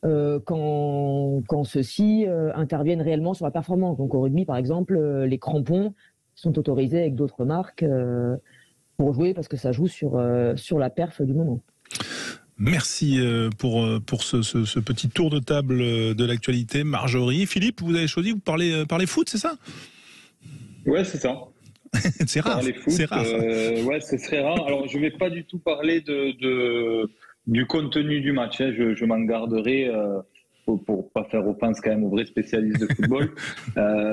quand ceux-ci interviennent réellement sur la performance. Donc au rugby, par exemple, les crampons sont autorisés avec d'autres marques pour jouer parce que ça joue sur la perf du moment. Merci pour ce petit tour de table de l'actualité. Marjorie, Philippe, vous avez choisi, vous parlez foot, c'est ça? Ouais, c'est ça. C'est rare. C'est rare. Ouais, c'est très rare. Alors, je vais pas du tout parler du contenu du match. Hein. Je m'en garderai pour pas faire offense quand même aux vrais spécialistes de football.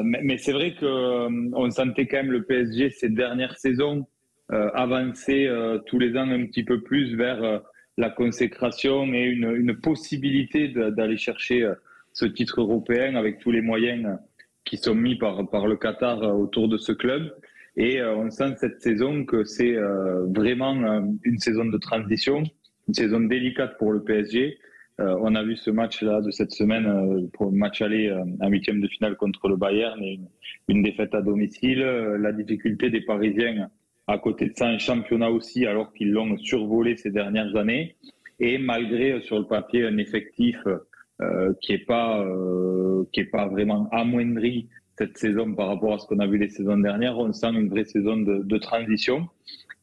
Mais c'est vrai que on sentait quand même le PSG ces dernières saisons avancer tous les ans un petit peu plus vers la consécration et une possibilité d'aller chercher ce titre européen avec tous les moyens qui sont mis par le Qatar autour de ce club. Et on sent cette saison que c'est vraiment une saison de transition, une saison délicate pour le PSG. On a vu ce match-là de cette semaine, pour le match aller en huitième de finale contre le Bayern, et une défaite à domicile. La difficulté des Parisiens à côté de ça, un championnat aussi, alors qu'ils l'ont survolé ces dernières années. Et malgré sur le papier un effectif qui est pas vraiment amoindri cette saison par rapport à ce qu'on a vu les saisons dernières, on sent une vraie saison de transition.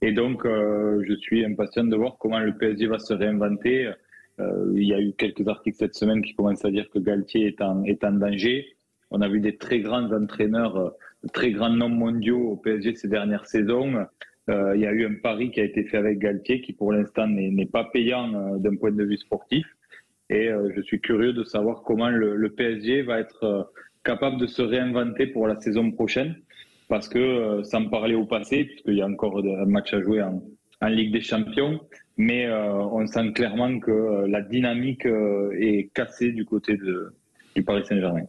Et donc, je suis impatient de voir comment le PSG va se réinventer. Il y a eu quelques articles cette semaine qui commencent à dire que Galtier est en danger. On a vu des très grands entraîneurs, très grands noms mondiaux au PSG ces dernières saisons. Il y a eu un pari qui a été fait avec Galtier qui, pour l'instant, n'est pas payant d'un point de vue sportif. Et je suis curieux de savoir comment le PSG va être capable de se réinventer pour la saison prochaine, parce que sans parler au passé, puisqu'il y a encore un match à jouer en Ligue des Champions, mais on sent clairement que la dynamique est cassée du côté du Paris Saint-Germain.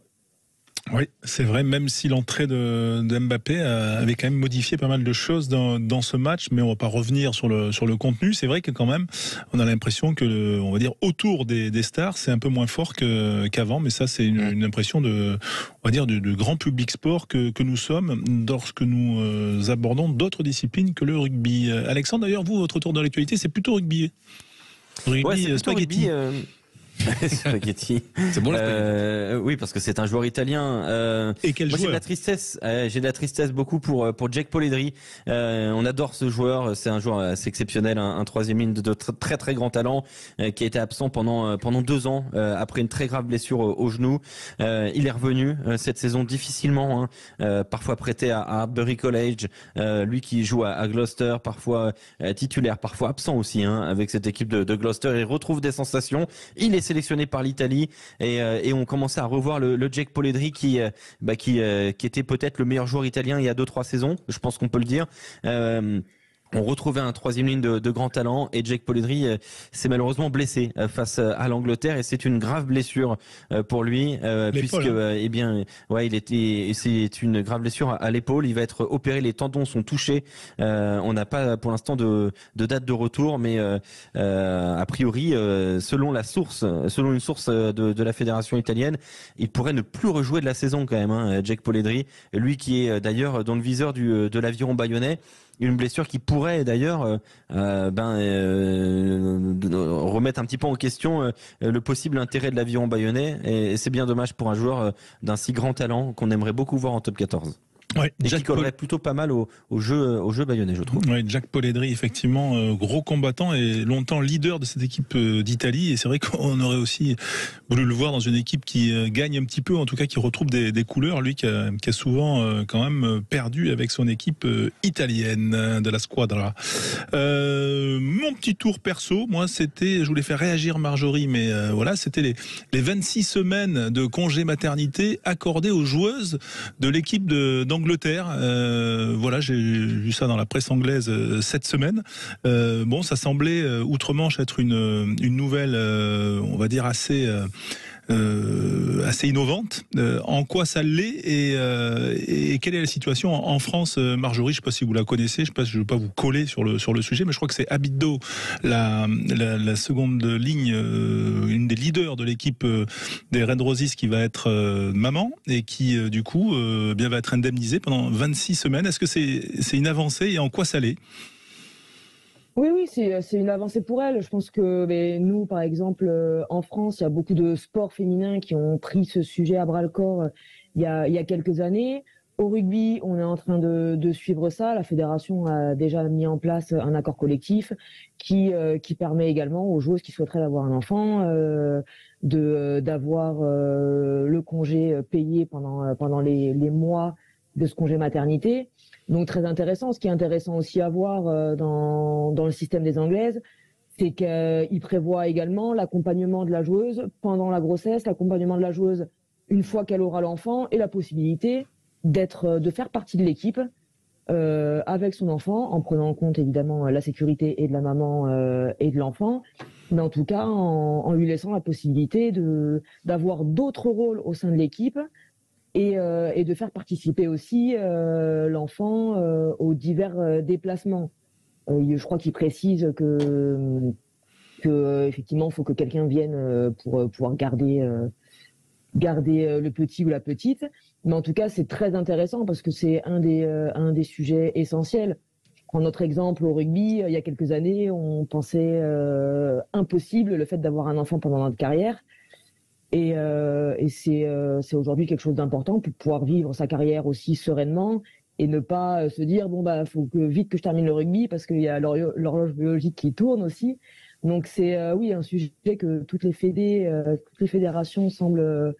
Oui, c'est vrai, même si l'entrée de Mbappé avait quand même modifié pas mal de choses dans ce match, mais on va pas revenir sur le contenu. C'est vrai que quand même, on a l'impression que, on va dire, autour des stars, c'est un peu moins fort qu'avant, mais ça, c'est une impression on va dire, de grand public sport que nous sommes lorsque nous abordons d'autres disciplines que le rugby. Alexandre, d'ailleurs, vous, votre tour de l'actualité, c'est plutôt rugby. Rugby, spaghetti. Spaghetti. C'est bon le spaghetti. Oui, parce que c'est un joueur italien. Et quel moi, joueur? J'ai de la tristesse beaucoup pour Jack Polledri. On adore ce joueur. C'est un joueur assez exceptionnel, un troisième ligne de très très grand talent, qui a été absent pendant 2 ans après une très grave blessure au genou. Il est revenu cette saison difficilement, parfois prêté à Hartbury College, lui qui joue à Gloucester, parfois titulaire, parfois absent aussi, avec cette équipe de Gloucester. Il retrouve des sensations. Il est sélectionné par l'Italie et on commençait à revoir le Jack Polledri qui était peut-être le meilleur joueur italien il y a 2-3 saisons, je pense qu'on peut le dire. On retrouvait un troisième ligne de grand talent et Jack Polledri s'est malheureusement blessé face à l'Angleterre et c'est une grave blessure pour lui puisque c'est une grave blessure à l'épaule. Il va être opéré, les tendons sont touchés. On n'a pas pour l'instant de date de retour, mais a priori, selon une source de la fédération italienne, il pourrait ne plus rejouer de la saison quand même. Jack Polledri, lui qui est d'ailleurs dans le viseur de l'aviron bayonnais. Une blessure qui pourrait d'ailleurs remettre un petit peu en question le possible intérêt de l'aviron bayonnais et c'est bien dommage pour un joueur d'un si grand talent qu'on aimerait beaucoup voir en top 14. Ouais, et qui collerait plutôt pas mal au jeu bayonnais, je trouve. Ouais, Jack Polledri, effectivement, gros combattant et longtemps leader de cette équipe d'Italie. Et c'est vrai qu'on aurait aussi voulu le voir dans une équipe qui gagne un petit peu, en tout cas qui retrouve des couleurs. Lui qui a souvent quand même perdu avec son équipe italienne de la Squadra. Mon petit tour perso, moi, je voulais faire réagir Marjorie, mais voilà, c'était les 26 semaines de congé maternité accordées aux joueuses de l'équipe d'Angleterre. Voilà, j'ai vu ça dans la presse anglaise cette semaine. Ça semblait outre-Manche être une nouvelle, on va dire assez assez innovante. En quoi ça l'est et quelle est la situation en France, Marjorie? Je ne sais pas si vous la connaissez, je ne veux pas vous coller sur le sujet, mais je crois que c'est Abiddo, la seconde ligne, une des leaders de l'équipe des Red Roses qui va être maman et qui du coup bien va être indemnisée pendant 26 semaines. Est-ce que c'est une avancée et en quoi ça l'est? Oui, c'est une avancée pour elle. Je pense que nous, par exemple, en France, il y a beaucoup de sports féminins qui ont pris ce sujet à bras-le-corps il y a quelques années. Au rugby, on est en train de suivre ça. La fédération a déjà mis en place un accord collectif qui permet également aux joueuses qui souhaiteraient avoir un enfant d'avoir le congé payé pendant les mois de ce congé maternité. Donc très intéressant. Ce qui est intéressant aussi à voir dans le système des Anglaises, c'est qu'il prévoit également l'accompagnement de la joueuse pendant la grossesse, l'accompagnement de la joueuse une fois qu'elle aura l'enfant et la possibilité de faire partie de l'équipe avec son enfant, en prenant en compte évidemment la sécurité et de la maman et de l'enfant, mais en tout cas en lui laissant la possibilité d'avoir d'autres rôles au sein de l'équipe. Et de faire participer aussi l'enfant aux divers déplacements. Je crois qu'il précise que effectivement, il faut que quelqu'un vienne pour pouvoir garder le petit ou la petite. Mais en tout cas, c'est très intéressant parce que c'est un des sujets essentiels. Je prends notre exemple au rugby. Il y a quelques années, on pensait impossible le fait d'avoir un enfant pendant notre carrière. Et c'est aujourd'hui quelque chose d'important pour pouvoir vivre sa carrière aussi sereinement et ne pas se dire faut que vite que je termine le rugby parce qu'il y a l'horloge biologique qui tourne aussi. Donc c'est un sujet que toutes les fédérations semblent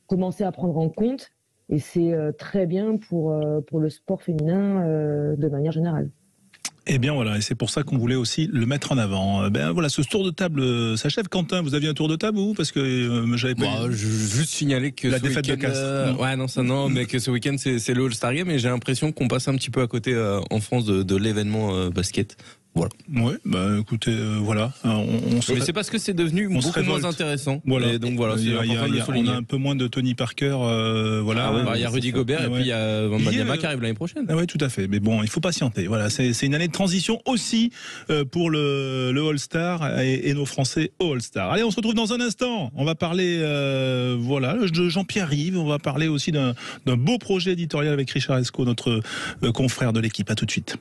commencer à prendre en compte et c'est très bien pour le sport féminin de manière générale. Eh bien voilà, et c'est pour ça qu'on voulait aussi le mettre en avant. Voilà, ce tour de table s'achève. Quentin, vous aviez un tour de table ou parce que j'avais pas. Je veux juste signaler que la défaite de Castres. Mais que ce week-end c'est le All-Star Game et j'ai l'impression qu'on passe un petit peu à côté en France de l'événement basket. Voilà. Ouais, écoutez, voilà. Mais c'est parce que c'est devenu beaucoup moins intéressant. Voilà. Et donc voilà, on a un peu moins de Tony Parker, voilà. Il y a Rudy Gobert et puis il y a Wembanyama qui arrive l'année prochaine. Oui, tout à fait. Mais bon, il faut patienter. Voilà, c'est une année de transition aussi pour le All-Star et nos Français au All-Star. Allez, on se retrouve dans un instant. On va parler, de Jean-Pierre Rive. On va parler aussi d'un beau projet éditorial avec Richard Esco, notre confrère de l'équipe. À tout de suite.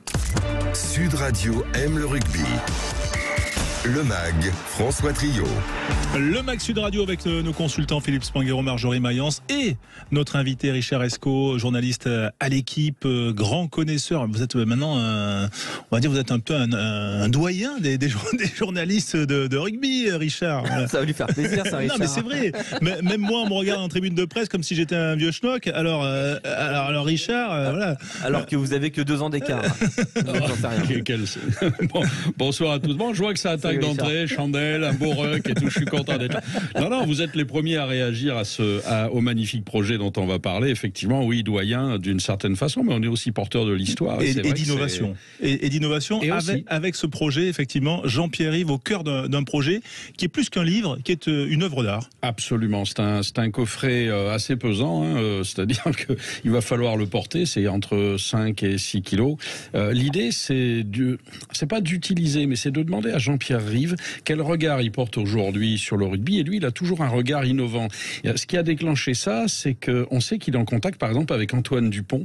Sud Radio aime le rugby. Le MAG, François Trio. Le MAG Sud Radio avec nos consultants Philippe Spanghero, Marjorie Mayence et notre invité Richard Esco, journaliste à l'équipe, grand connaisseur. Vous êtes maintenant, on va dire, vous êtes un peu un doyen des journalistes de rugby, Richard. Ça va lui faire plaisir, ça, Richard. Non, mais c'est vrai. Même moi, on me regarde en tribune de presse comme si j'étais un vieux schnock. Alors Richard, voilà. Alors que vous avez que 2 ans d'écart. Bonsoir à tous. Bon, je vois que ça attaque d'entrée, chandelle, un beau ruck et tout, je suis content d'être là. Non, vous êtes les premiers à réagir au magnifique projet dont on va parler. Effectivement, oui, doyen d'une certaine façon, mais on est aussi porteur de l'histoire. Et d'innovation. Et d'innovation avec ce projet, effectivement, Jean-Pierre Rive au cœur d'un projet qui est plus qu'un livre, qui est une œuvre d'art. Absolument, c'est un coffret assez pesant, c'est-à-dire qu'il va falloir le porter, c'est entre 5 et 6 kilos. L'idée, c'est pas d'utiliser, mais c'est de demander à Jean-Pierre Rive quel regard il porte aujourd'hui sur le rugby, et lui il a toujours un regard innovant. Et ce qui a déclenché ça, c'est qu'on sait qu'il est en contact par exemple avec Antoine Dupont.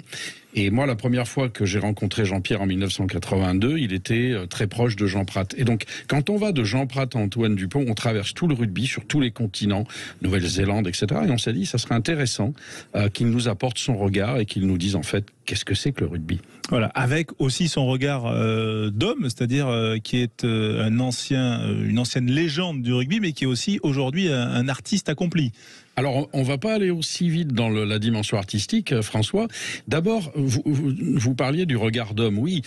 Et moi, la première fois que j'ai rencontré Jean-Pierre en 1982, il était très proche de Jean Prat. Et donc, quand on va de Jean Prat à Antoine Dupont, on traverse tout le rugby sur tous les continents, Nouvelle-Zélande, etc. Et on s'est dit, ça serait intéressant qu'il nous apporte son regard et qu'il nous dise en fait qu'est-ce que c'est que le rugby. Voilà, avec aussi son regard d'homme, c'est-à-dire qui est une ancienne légende du rugby, mais qui est aussi aujourd'hui un artiste accompli. Alors, on va pas aller aussi vite dans la dimension artistique, François. D'abord, vous parliez du regard d'homme. Oui,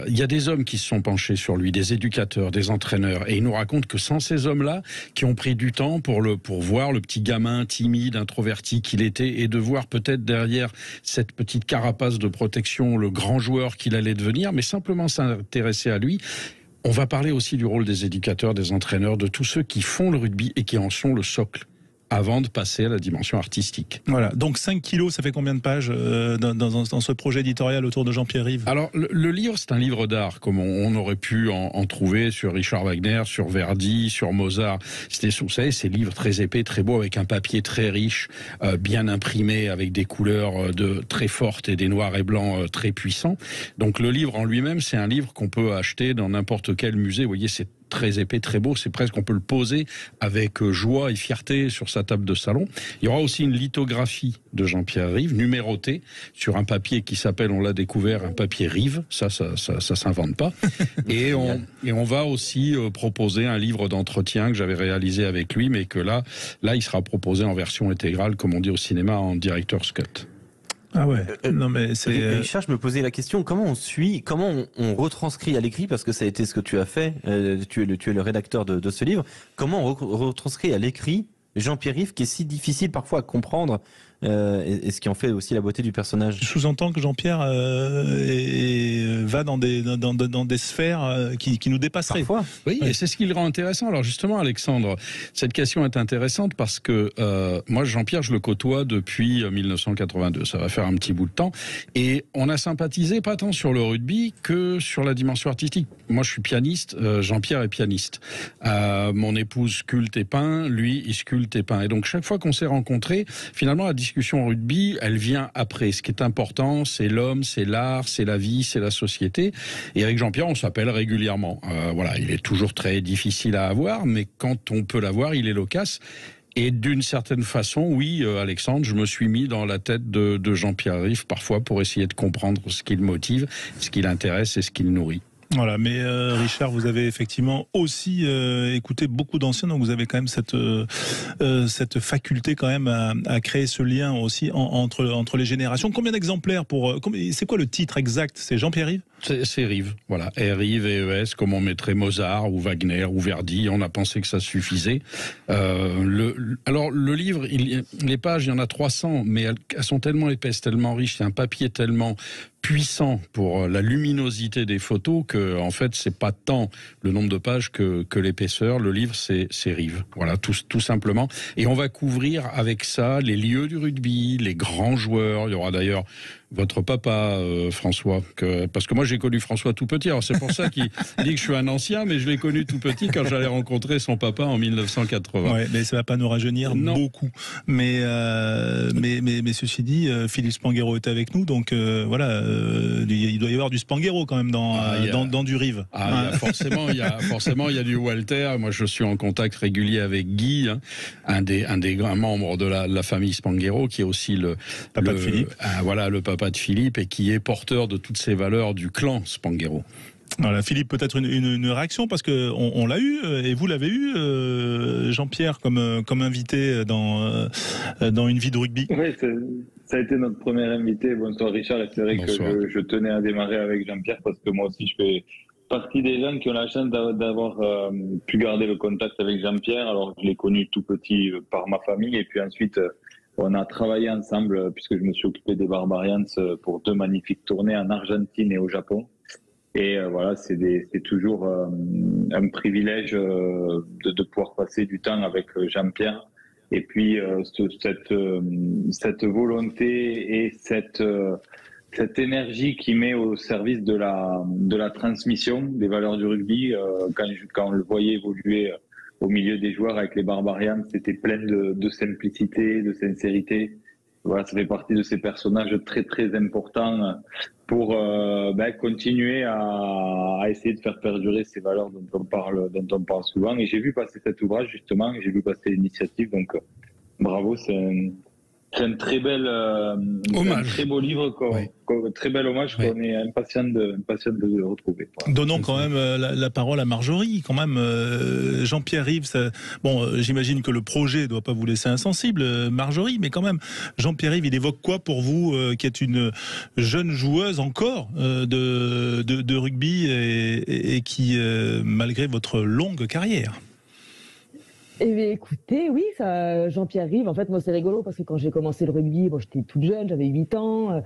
il y a des hommes qui se sont penchés sur lui, des éducateurs, des entraîneurs, et ils nous racontent que sans ces hommes-là, qui ont pris du temps pour voir le petit gamin timide, introverti qu'il était, et de voir peut-être derrière cette petite carapace de protection le grand joueur qu'il allait devenir, mais simplement s'intéresser à lui. On va parler aussi du rôle des éducateurs, des entraîneurs, de tous ceux qui font le rugby et qui en sont le socle. avant de passer à la dimension artistique. Voilà, donc 5 kilos, ça fait combien de pages dans ce projet éditorial autour de Jean-Pierre Rive? Alors, le livre, c'est un livre d'art, comme on aurait pu en trouver sur Richard Wagner, sur Verdi, sur Mozart. Vous savez, ces livres très épais, très beaux, avec un papier très riche, bien imprimé, avec des couleurs très fortes et des noirs et blancs très puissants. Donc, le livre en lui-même, c'est un livre qu'on peut acheter dans n'importe quel musée. Vous voyez, c'est très épais, très beau, c'est presque, on peut le poser avec joie et fierté sur sa table de salon. Il y aura aussi une lithographie de Jean-Pierre Rive, numérotée, sur un papier qui s'appelle, on l'a découvert, un papier Rive, ça s'invente pas. Et on va aussi proposer un livre d'entretien que j'avais réalisé avec lui, mais que là, il sera proposé en version intégrale, comme on dit au cinéma, en director's cut. Ah ouais. Non mais c'est. Richard, je me posais la question, comment on retranscrit à l'écrit, parce que ça a été ce que tu as fait, tu es le rédacteur de ce livre, comment on retranscrit à l'écrit Jean-Pierre Rive, qui est si difficile parfois à comprendre, et ce qui en fait aussi la beauté du personnage. Je sous-entends que Jean-Pierre va dans des sphères qui nous dépasseraient. Parfois. Oui, et c'est ce qui le rend intéressant. Alors justement, Alexandre, cette question est intéressante parce que moi, Jean-Pierre, je le côtoie depuis 1982. Ça va faire un petit bout de temps. Et on a sympathisé pas tant sur le rugby que sur la dimension artistique. Moi, je suis pianiste. Jean-Pierre est pianiste. Mon épouse sculpte et peint. Lui, il sculpte et peint. Et donc, chaque fois qu'on s'est rencontrés, finalement, la discussion rugby, elle vient après. Ce qui est important, c'est l'homme, c'est l'art, c'est la vie, c'est la société. Et avec Jean-Pierre, on s'appelle régulièrement. Voilà, il est toujours très difficile à avoir, mais quand on peut l'avoir, il est loquace. Et d'une certaine façon, oui, Alexandre, je me suis mis dans la tête de Jean-Pierre Rive parfois pour essayer de comprendre ce qui le motive, ce qui l'intéresse et ce qui le nourrit. Voilà, mais Richard, vous avez effectivement aussi écouté beaucoup d'anciens, donc vous avez quand même cette faculté quand même à créer ce lien aussi entre les générations. Combien d'exemplaires c'est quoi le titre exact? C'est Jean-Pierre Rive? C'est Rive, voilà. R-I-V-E-S, comme on mettrait Mozart ou Wagner ou Verdi. On a pensé que ça suffisait. Alors, le livre, les pages, il y en a 300, mais elles sont tellement épaisses, tellement riches, c'est un papier tellement puissant pour la luminosité des photos que, en fait, c'est pas tant le nombre de pages que l'épaisseur. Le livre, c'est Rive. Voilà, tout simplement. Et on va couvrir avec ça les lieux du rugby, les grands joueurs. Il y aura d'ailleurs votre papa, François, parce que moi j'ai connu François tout petit, alors c'est pour ça qu'il dit que je suis un ancien, mais je l'ai connu tout petit quand j'allais rencontrer son papa en 1980. Ouais, mais ça va pas nous rajeunir beaucoup. Mais ceci dit, Philippe Spanghero est avec nous, donc voilà, il doit y avoir du Spanghero quand même dans du Rive. Forcément, il y a du Walter. Moi, je suis en contact régulier avec Guy, un des grands membres de la famille Spanghero, qui est aussi le papa de Philippe. Le papa de Philippe, et qui est porteur de toutes ces valeurs du clan Spanghero. Voilà, Philippe, peut-être une réaction, parce que on l'a eu, et vous l'avez eu, Jean-Pierre, comme invité dans Une vie de rugby. Oui, ça a été notre premier invité. Bonsoir Richard, et c'est vrai que je tenais à démarrer avec Jean-Pierre, parce que moi aussi je fais partie des gens qui ont la chance d'avoir pu garder le contact avec Jean-Pierre. Alors je l'ai connu tout petit par ma famille, et puis ensuite on a travaillé ensemble, puisque je me suis occupé des Barbarians pour 2 magnifiques tournées en Argentine et au Japon. Et voilà, c'est toujours un privilège de pouvoir passer du temps avec Jean-Pierre. Et puis cette volonté et cette énergie qu'il met au service de la transmission des valeurs du rugby. Quand on le voyait évoluer au milieu des joueurs avec les Barbarians, c'était plein de simplicité, de sincérité. Voilà, ça fait partie de ces personnages très très importants pour continuer à essayer de faire perdurer ces valeurs dont on parle souvent. Et j'ai vu passer cet ouvrage justement, j'ai vu passer l'initiative, donc bravo, c'est un très bel hommage, un très beau livre, très bel hommage qu'on est impatient de retrouver. Voilà. Donnons quand même la parole à Marjorie. Quand même, Jean-Pierre Rive, j'imagine que le projet ne doit pas vous laisser insensible, Marjorie, mais quand même, Jean-Pierre Rive, il évoque quoi pour vous, qui est une jeune joueuse encore de rugby et qui, malgré votre longue carrière? Eh bien, écoutez, oui, Jean-Pierre Rive, en fait, moi, c'est rigolo parce que quand j'ai commencé le rugby, j'étais toute jeune, j'avais 8 ans.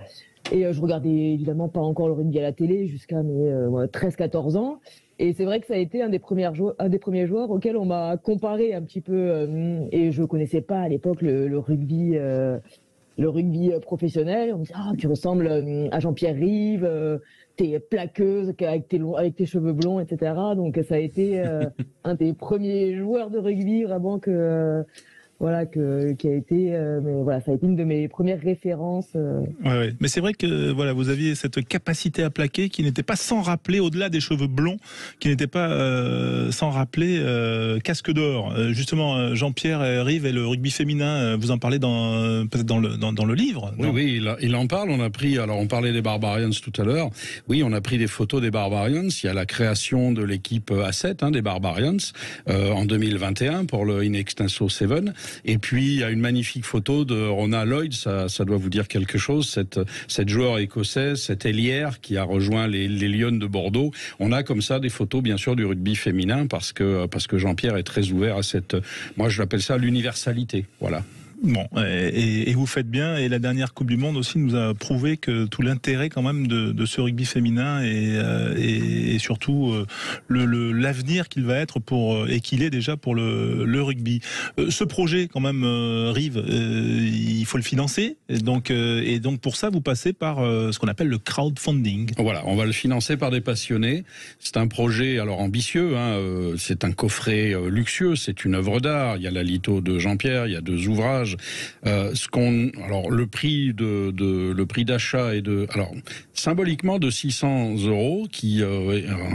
Et je regardais évidemment pas encore le rugby à la télé jusqu'à mes 13-14 ans. Et c'est vrai que ça a été un des premiers joueurs auxquels on m'a comparé un petit peu. Et je connaissais pas à l'époque le rugby professionnel. On me dit tu ressembles à Jean-Pierre Rive, t'es plaqueuse avec tes cheveux blonds, etc. Donc ça a été un des premiers joueurs de rugby vraiment qui a été ça a été une de mes premières références. Ouais. Mais c'est vrai que vous aviez cette capacité à plaquer qui n'était pas sans rappeler, au-delà des cheveux blonds, qui n'était pas sans rappeler casque d'or. Justement, Jean-Pierre Rive et le rugby féminin, vous en parlez peut-être dans le livre. Oui, il en parle. On parlait des Barbarians tout à l'heure. Oui, on a pris des photos des Barbarians. Il y a la création de l'équipe A7 des Barbarians en 2021 pour le In Extenso 7. Et puis, il y a une magnifique photo de Rona Lloyd, ça doit vous dire quelque chose, cette joueur écossaise, cette ailière qui a rejoint les Lions de Bordeaux. On a comme ça des photos, bien sûr, du rugby féminin, parce que Jean-Pierre est très ouvert à moi je l'appelle ça l'universalité, voilà. Bon, et vous faites bien, et la dernière Coupe du Monde aussi nous a prouvé que tout l'intérêt quand même de ce rugby féminin et surtout l'avenir qu'il va être et qu'il est déjà pour le rugby. Ce projet quand même, Rive, il faut le financer, et donc pour ça vous passez par ce qu'on appelle le crowdfunding. Voilà, on va le financer par des passionnés. C'est un projet alors ambitieux, c'est un coffret luxueux, c'est une œuvre d'art. Il y a la litho de Jean-Pierre, il y a 2 ouvrages. Le prix d'achat est symboliquement de 600 €, qui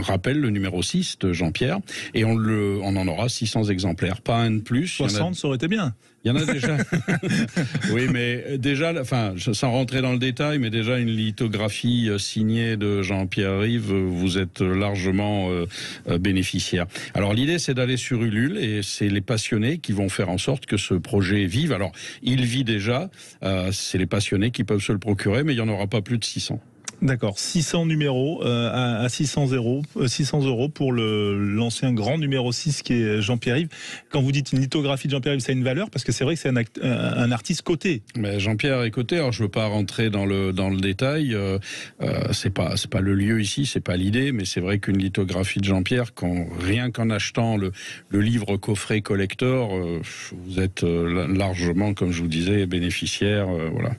rappelle le numéro 6 de Jean-Pierre, et on en aura 600 exemplaires, pas un de plus. 60, ça aurait été bien. Il y en a déjà. Oui, mais déjà, sans rentrer dans le détail, mais déjà une lithographie signée de Jean-Pierre Rive, vous êtes largement bénéficiaire. Alors l'idée, c'est d'aller sur Ulule, et c'est les passionnés qui vont faire en sorte que ce projet vive. Alors, il vit déjà, c'est les passionnés qui peuvent se le procurer, mais il n'y en aura pas plus de 600. D'accord, 600 numéros à 600 € pour l'ancien grand numéro 6 qui est Jean-Pierre Rive. Quand vous dites une lithographie de Jean-Pierre Rive, ça a une valeur parce que c'est vrai que c'est un artiste coté. Mais Jean-Pierre est coté, alors je veux pas rentrer dans le détail, c'est pas le lieu ici, c'est pas l'idée, mais c'est vrai qu'une lithographie de Jean-Pierre, rien qu'en achetant le livre coffret collector, vous êtes largement, comme je vous disais, bénéficiaire, voilà.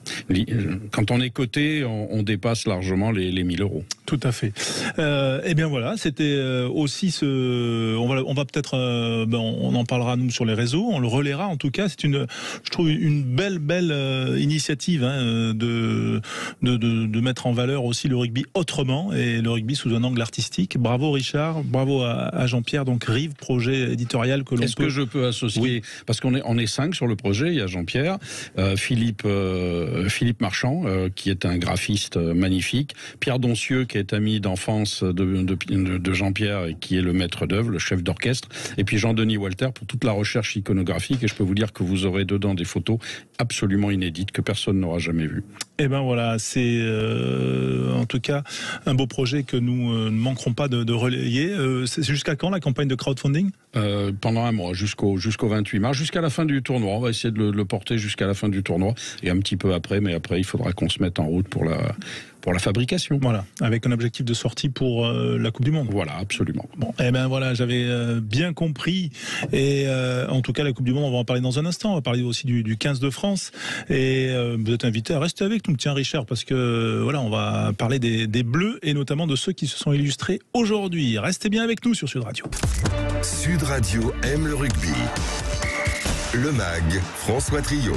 Quand on est coté, on dépasse largement les 1 000 €. Tout à fait. Eh bien voilà, c'était aussi on va peut-être, on en parlera nous sur les réseaux, on le relaiera en tout cas. C'est je trouve une belle initiative de mettre en valeur aussi le rugby autrement et le rugby sous un angle artistique. Bravo Richard, bravo à Jean-Pierre. Donc Rive, projet éditorial que l'on Est-ce que je peux associer, oui, parce qu'on est 5 sur le projet. Il y a Jean-Pierre, Philippe Marchand, qui est un graphiste magnifique, Pierre Doncieux, qui est ami d'enfance de Jean-Pierre et qui est le maître d'œuvre, le chef d'orchestre, et puis Jean-Denis Walter pour toute la recherche iconographique. Et je peux vous dire que vous aurez dedans des photos absolument inédites que personne n'aura jamais vues. Et ben voilà, c'est en tout cas un beau projet que nous ne manquerons pas de relayer. C'est jusqu'à quand la campagne de crowdfunding ? Pendant un mois, jusqu'au 28 mars, jusqu'à la fin du tournoi. On va essayer de le porter jusqu'à la fin du tournoi et un petit peu après, mais après il faudra qu'on se mette en route pour la fabrication. Voilà, avec un objectif de sortie pour la Coupe du Monde. Voilà, absolument. Bon, eh ben voilà, j'avais bien compris. Et en tout cas, la Coupe du Monde, on va en parler dans un instant. On va parler aussi du 15 de France. Et vous êtes invité à rester avec nous, tiens Richard, parce que voilà, on va parler des Bleus et notamment de ceux qui se sont illustrés aujourd'hui. Restez bien avec nous sur Sud Radio. Sud Radio aime le rugby. Le MAG, François Trio.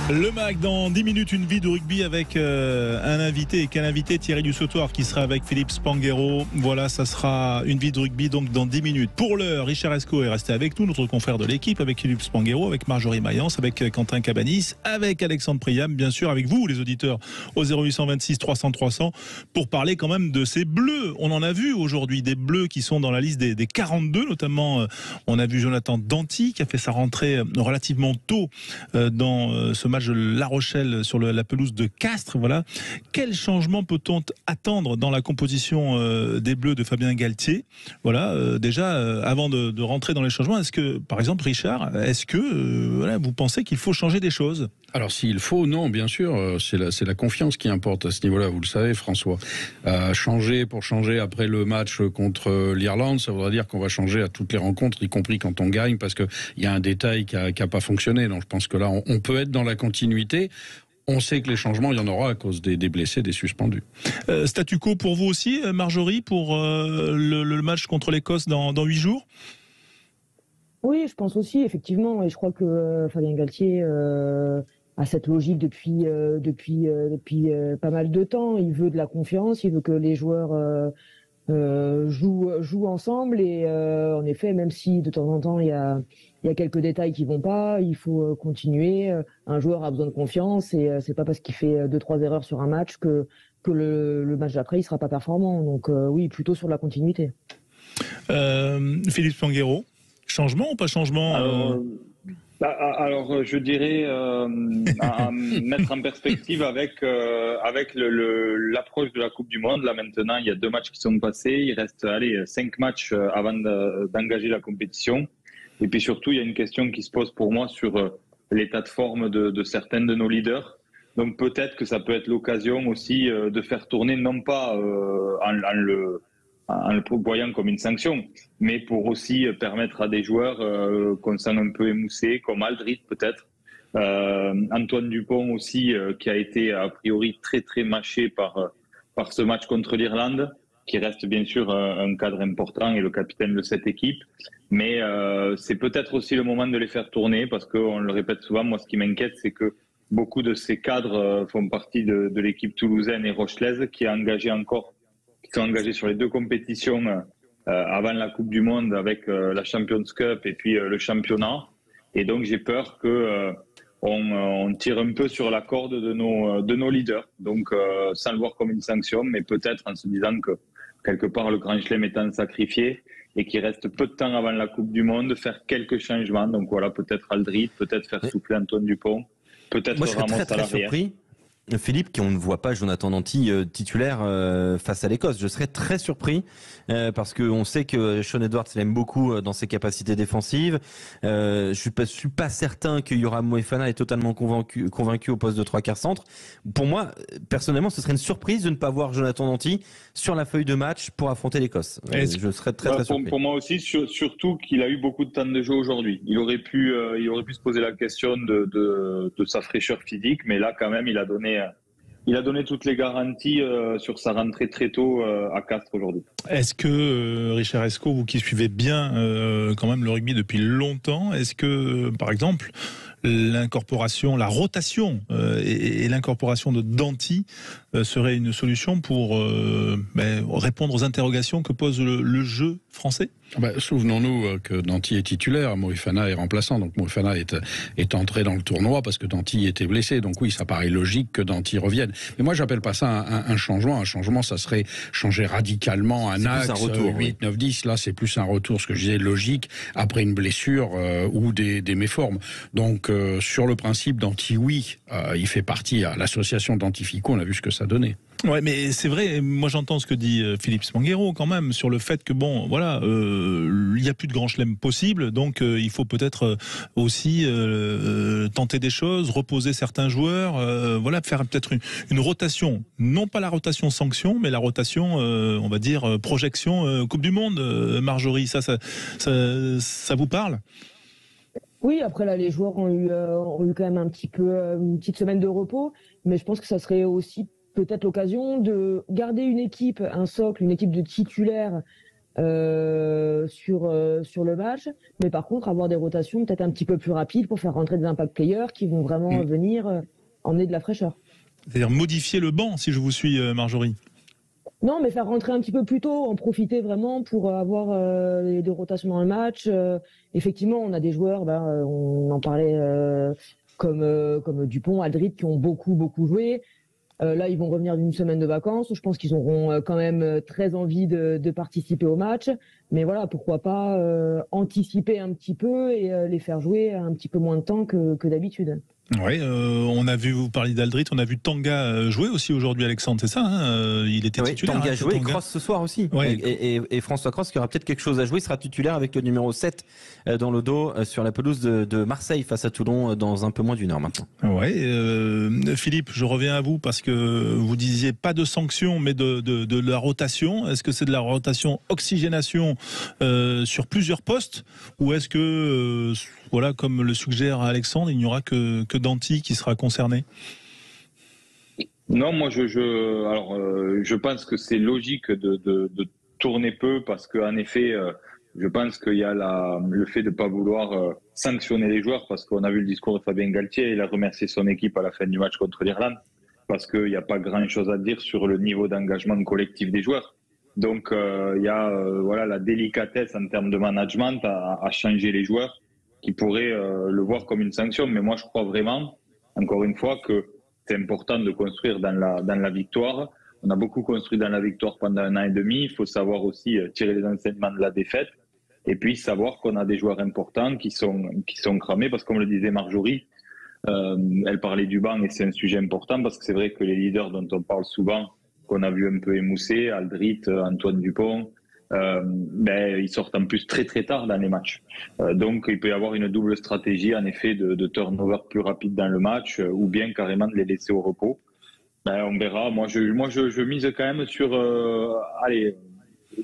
Le MAG, dans 10 minutes, une vie de rugby avec un invité. Et quel invité? Thierry Dussautoir qui sera avec Philippe Spanghero. Voilà, ça sera une vie de rugby donc dans 10 minutes. Pour l'heure, Richard Esco est resté avec nous, notre confrère de l'équipe, avec Philippe Spanghero, avec Marjorie Mayence, avec Quentin Cabanis, avec Alexandre Priam, bien sûr, avec vous, les auditeurs, au 0826 300 300, pour parler quand même de ces Bleus. On en a vu aujourd'hui des Bleus qui sont dans la liste des 42, notamment, on a vu Jonathan Danty qui a fait sa rentrée relativement tôt dans ce match match de La Rochelle sur la pelouse de Castres. Voilà. Quel changement peut-on attendre dans la composition des Bleus de Fabien Galtier? Voilà, déjà, avant de rentrer dans les changements, est-ce que, par exemple, Richard, est-ce que voilà, vous pensez qu'il faut changer des choses? Alors s'il faut, non, bien sûr, c'est la confiance qui importe à ce niveau-là, vous le savez François. Changer pour changer après le match contre l'Irlande, ça voudrait dire qu'on va changer à toutes les rencontres, y compris quand on gagne, parce qu'il y a un détail qui a pas fonctionné. Donc je pense que là, on peut être dans la continuité. On sait que les changements, il y en aura à cause des blessés, des suspendus. Statu quo pour vous aussi, Marjorie, pour le match contre l'Écosse dans 8 jours? Oui, je pense aussi, effectivement. Et je crois que Fabien Galtier a cette logique depuis pas mal de temps. Il veut de la confiance, il veut que les joueurs jouent ensemble. Et en effet, même si de temps en temps il y a quelques détails qui vont pas, il faut continuer. Un joueur a besoin de confiance et c'est pas parce qu'il fait 2-3 erreurs sur un match que le match d'après il sera pas performant. Donc oui, plutôt sur la continuité. Philippe Spanghero, changement ou pas changement? Alors, je dirais à mettre en perspective avec l'approche de la Coupe du Monde. Là maintenant, il y a 2 matchs qui sont passés. Il reste 5 matchs avant d'engager la compétition. Et puis surtout, il y a une question qui se pose pour moi sur l'état de forme de certains de nos leaders. Donc peut-être que ça peut être l'occasion aussi de faire tourner, non pas en le voyant comme une sanction, mais pour aussi permettre à des joueurs qu'on sent un peu émoussés, comme Aldrit peut-être, Antoine Dupont aussi, qui a été a priori très très mâché par ce match contre l'Irlande, qui reste bien sûr un cadre important et le capitaine de cette équipe, mais c'est peut-être aussi le moment de les faire tourner, parce qu'on le répète souvent, moi ce qui m'inquiète c'est que beaucoup de ces cadres font partie de l'équipe toulousaine et rochelaise qui sont engagés sur les 2 compétitions avant la Coupe du Monde avec la Champions Cup et puis le championnat. Et donc j'ai peur que on tire un peu sur la corde de nos leaders. Donc sans le voir comme une sanction, mais peut-être en se disant que quelque part le Grand Chelem étant sacrifié et qu'il reste peu de temps avant la Coupe du Monde, faire quelques changements. Donc voilà, peut-être Aldrit, peut-être faire souffler Antoine Dupont, peut-être Moi, je serais Ramos très à très l'arrière. surpris, Philippe, qu'on ne voit pas Jonathan Danty titulaire face à l'Écosse. Je serais très surpris parce qu'on sait que Sean Edwards l'aime beaucoup dans ses capacités défensives. Je suis pas certain qu'il y aura Moefana est totalement convaincu au poste de 3/4 centre. Pour moi, personnellement, ce serait une surprise de ne pas voir Jonathan Danty sur la feuille de match pour affronter l'Écosse. Je serais très surpris. Pour moi aussi, surtout qu'il a eu beaucoup de temps de jeu aujourd'hui. Il aurait pu se poser la question de sa fraîcheur physique, mais là, quand même, il a donné toutes les garanties sur sa rentrée très tôt à Castres aujourd'hui. Est-ce que, Richard Esco, vous qui suivez bien quand même le rugby depuis longtemps, est-ce que, par exemple, l'incorporation, la rotation et l'incorporation de Danty serait une solution pour répondre aux interrogations que pose le jeu français? Souvenons-nous que Danty est titulaire, Moefana est remplaçant, donc Moefana est entré dans le tournoi parce que Danty était blessé, donc oui, ça paraît logique que Danty revienne. Mais moi, j'appelle pas ça un changement. Un changement, ça serait changer radicalement un axe, 8, 9, 10. Là, c'est plus un retour, ce que je disais, logique, après une blessure ou des méformes. Donc, sur le principe, Danty, oui, il fait partie à l'association Dantifico, on a vu ce que ça donnait. Ouais, mais c'est vrai, moi j'entends ce que dit Philippe Spanghero quand même, sur le fait que bon, voilà, il n'y a plus de grand chelem possible, donc il faut peut-être aussi tenter des choses, reposer certains joueurs, voilà, faire peut-être une rotation, non pas la rotation sanction, mais la rotation, on va dire, projection Coupe du Monde. Marjorie, ça vous parle? Oui, après là, les joueurs ont eu quand même un petit peu une petite semaine de repos, mais je pense que ça serait aussi peut-être l'occasion de garder une équipe, un socle, une équipe de titulaires sur le match, mais par contre avoir des rotations peut-être un petit peu plus rapides pour faire rentrer des impact players qui vont vraiment venir emmener de la fraîcheur. C'est-à-dire modifier le banc, si je vous suis, Marjorie. Non, mais faire rentrer un petit peu plus tôt, en profiter vraiment pour avoir des rotations dans le match. Effectivement, on a des joueurs, on en parlait comme Dupont, Aldrit, qui ont beaucoup joué. Là, ils vont revenir d'une semaine de vacances. Je pense qu'ils auront quand même très envie de participer au match. Mais voilà, pourquoi pas anticiper un petit peu et les faire jouer un petit peu moins de temps que d'habitude. Oui, on a vu, vous parliez d'Aldrit, on a vu Tanga jouer aussi aujourd'hui, Alexandre, c'est ça il était titulaire. Tanga joué, et Cross ce soir aussi. Ouais. Et François Cross qui aura peut-être quelque chose à jouer, sera titulaire avec le numéro 7 dans le dos sur la pelouse de Marseille face à Toulon dans un peu moins d'une heure maintenant. Ouais, Philippe, je reviens à vous parce que vous disiez pas de sanctions mais de la rotation. Est-ce que c'est de la rotation oxygénation sur plusieurs postes ou est-ce que voilà, comme le suggère Alexandre, il n'y aura que Danty qui sera concerné? Non, moi je pense que c'est logique de tourner peu parce qu'en effet, je pense qu'il y a le fait de ne pas vouloir sanctionner les joueurs parce qu'on a vu le discours de Fabien Galtier, il a remercié son équipe à la fin du match contre l'Irlande parce qu'il n'y a pas grand-chose à dire sur le niveau d'engagement collectif des joueurs. Donc il y a voilà, la délicatesse en termes de management à changer les joueurs qui pourraient le voir comme une sanction. Mais moi je crois vraiment, encore une fois, que c'est important de construire dans la victoire. On a beaucoup construit dans la victoire pendant 1 an et demi. Il faut savoir aussi tirer les enseignements de la défaite et puis savoir qu'on a des joueurs importants qui sont cramés parce que comme le disait Marjorie, elle parlait du banc et c'est un sujet important parce que c'est vrai que les leaders dont on parle souvent, qu'on a vu un peu émousser, Aldrit, Antoine Dupont, ils sortent en plus très très tard dans les matchs. Donc il peut y avoir une double stratégie en effet de turnover plus rapide dans le match ou bien carrément de les laisser au repos. On verra. Moi je mise quand même sur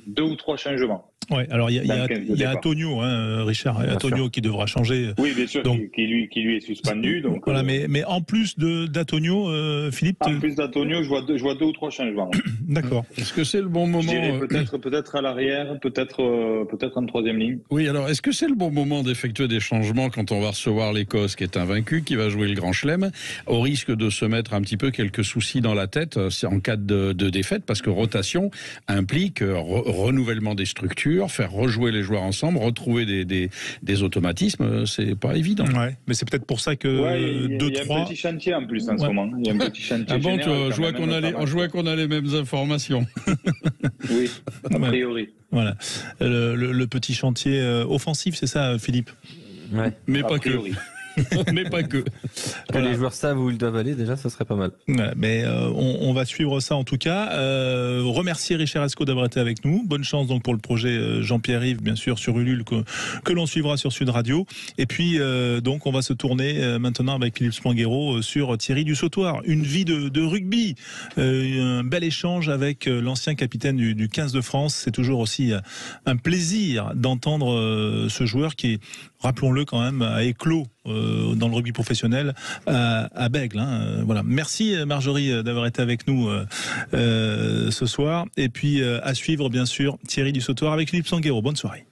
2 ou 3 changements. Ouais, alors il y a Antonio, Richard, Antonio qui devra changer. Oui, bien sûr, donc, qui lui est suspendu. Donc voilà, mais en plus d'Antonio, Philippe. En plus d'Antonio, je vois 2 ou 3 changements. D'accord. Est-ce que c'est le bon moment? Je dirais peut-être à l'arrière, peut-être en 3e ligne. Oui, alors est-ce que c'est le bon moment d'effectuer des changements quand on va recevoir l'Écosse qui est invaincu, qui va jouer le Grand Chelem, au risque de se mettre un petit peu quelques soucis dans la tête en cas de défaite, parce que rotation implique renouvellement des structures, faire rejouer les joueurs ensemble, retrouver des automatismes, c'est pas évident. Ouais, mais c'est peut-être pour ça que il y a un petit chantier en plus en ce moment. Il y a un petit chantier. Ah bon, général, je vois qu'on a les mêmes informations. Oui, a priori. Voilà, le petit chantier offensif, c'est ça, Philippe? Ouais. Mais pas que. Mais pas que. Les joueurs savent où ils doivent aller, déjà, ça serait pas mal. Ouais, mais on va suivre ça en tout cas. Remercier Richard Escaut d'avoir été avec nous. Bonne chance donc pour le projet Jean-Pierre-Yves, bien sûr, sur Ulule, que l'on suivra sur Sud Radio. Et puis, donc, on va se tourner maintenant avec Philippe Spanghero sur Thierry Dussautoir. Une vie de rugby. Un bel échange avec l'ancien capitaine du 15 de France. C'est toujours aussi un plaisir d'entendre ce joueur qui, rappelons-le quand même, a éclos dans le rugby professionnel à Bègle. Voilà. Merci Marjorie d'avoir été avec nous ce soir. Et puis à suivre bien sûr Thierry Dussautoir avec Philippe Spanghero. Bonne soirée.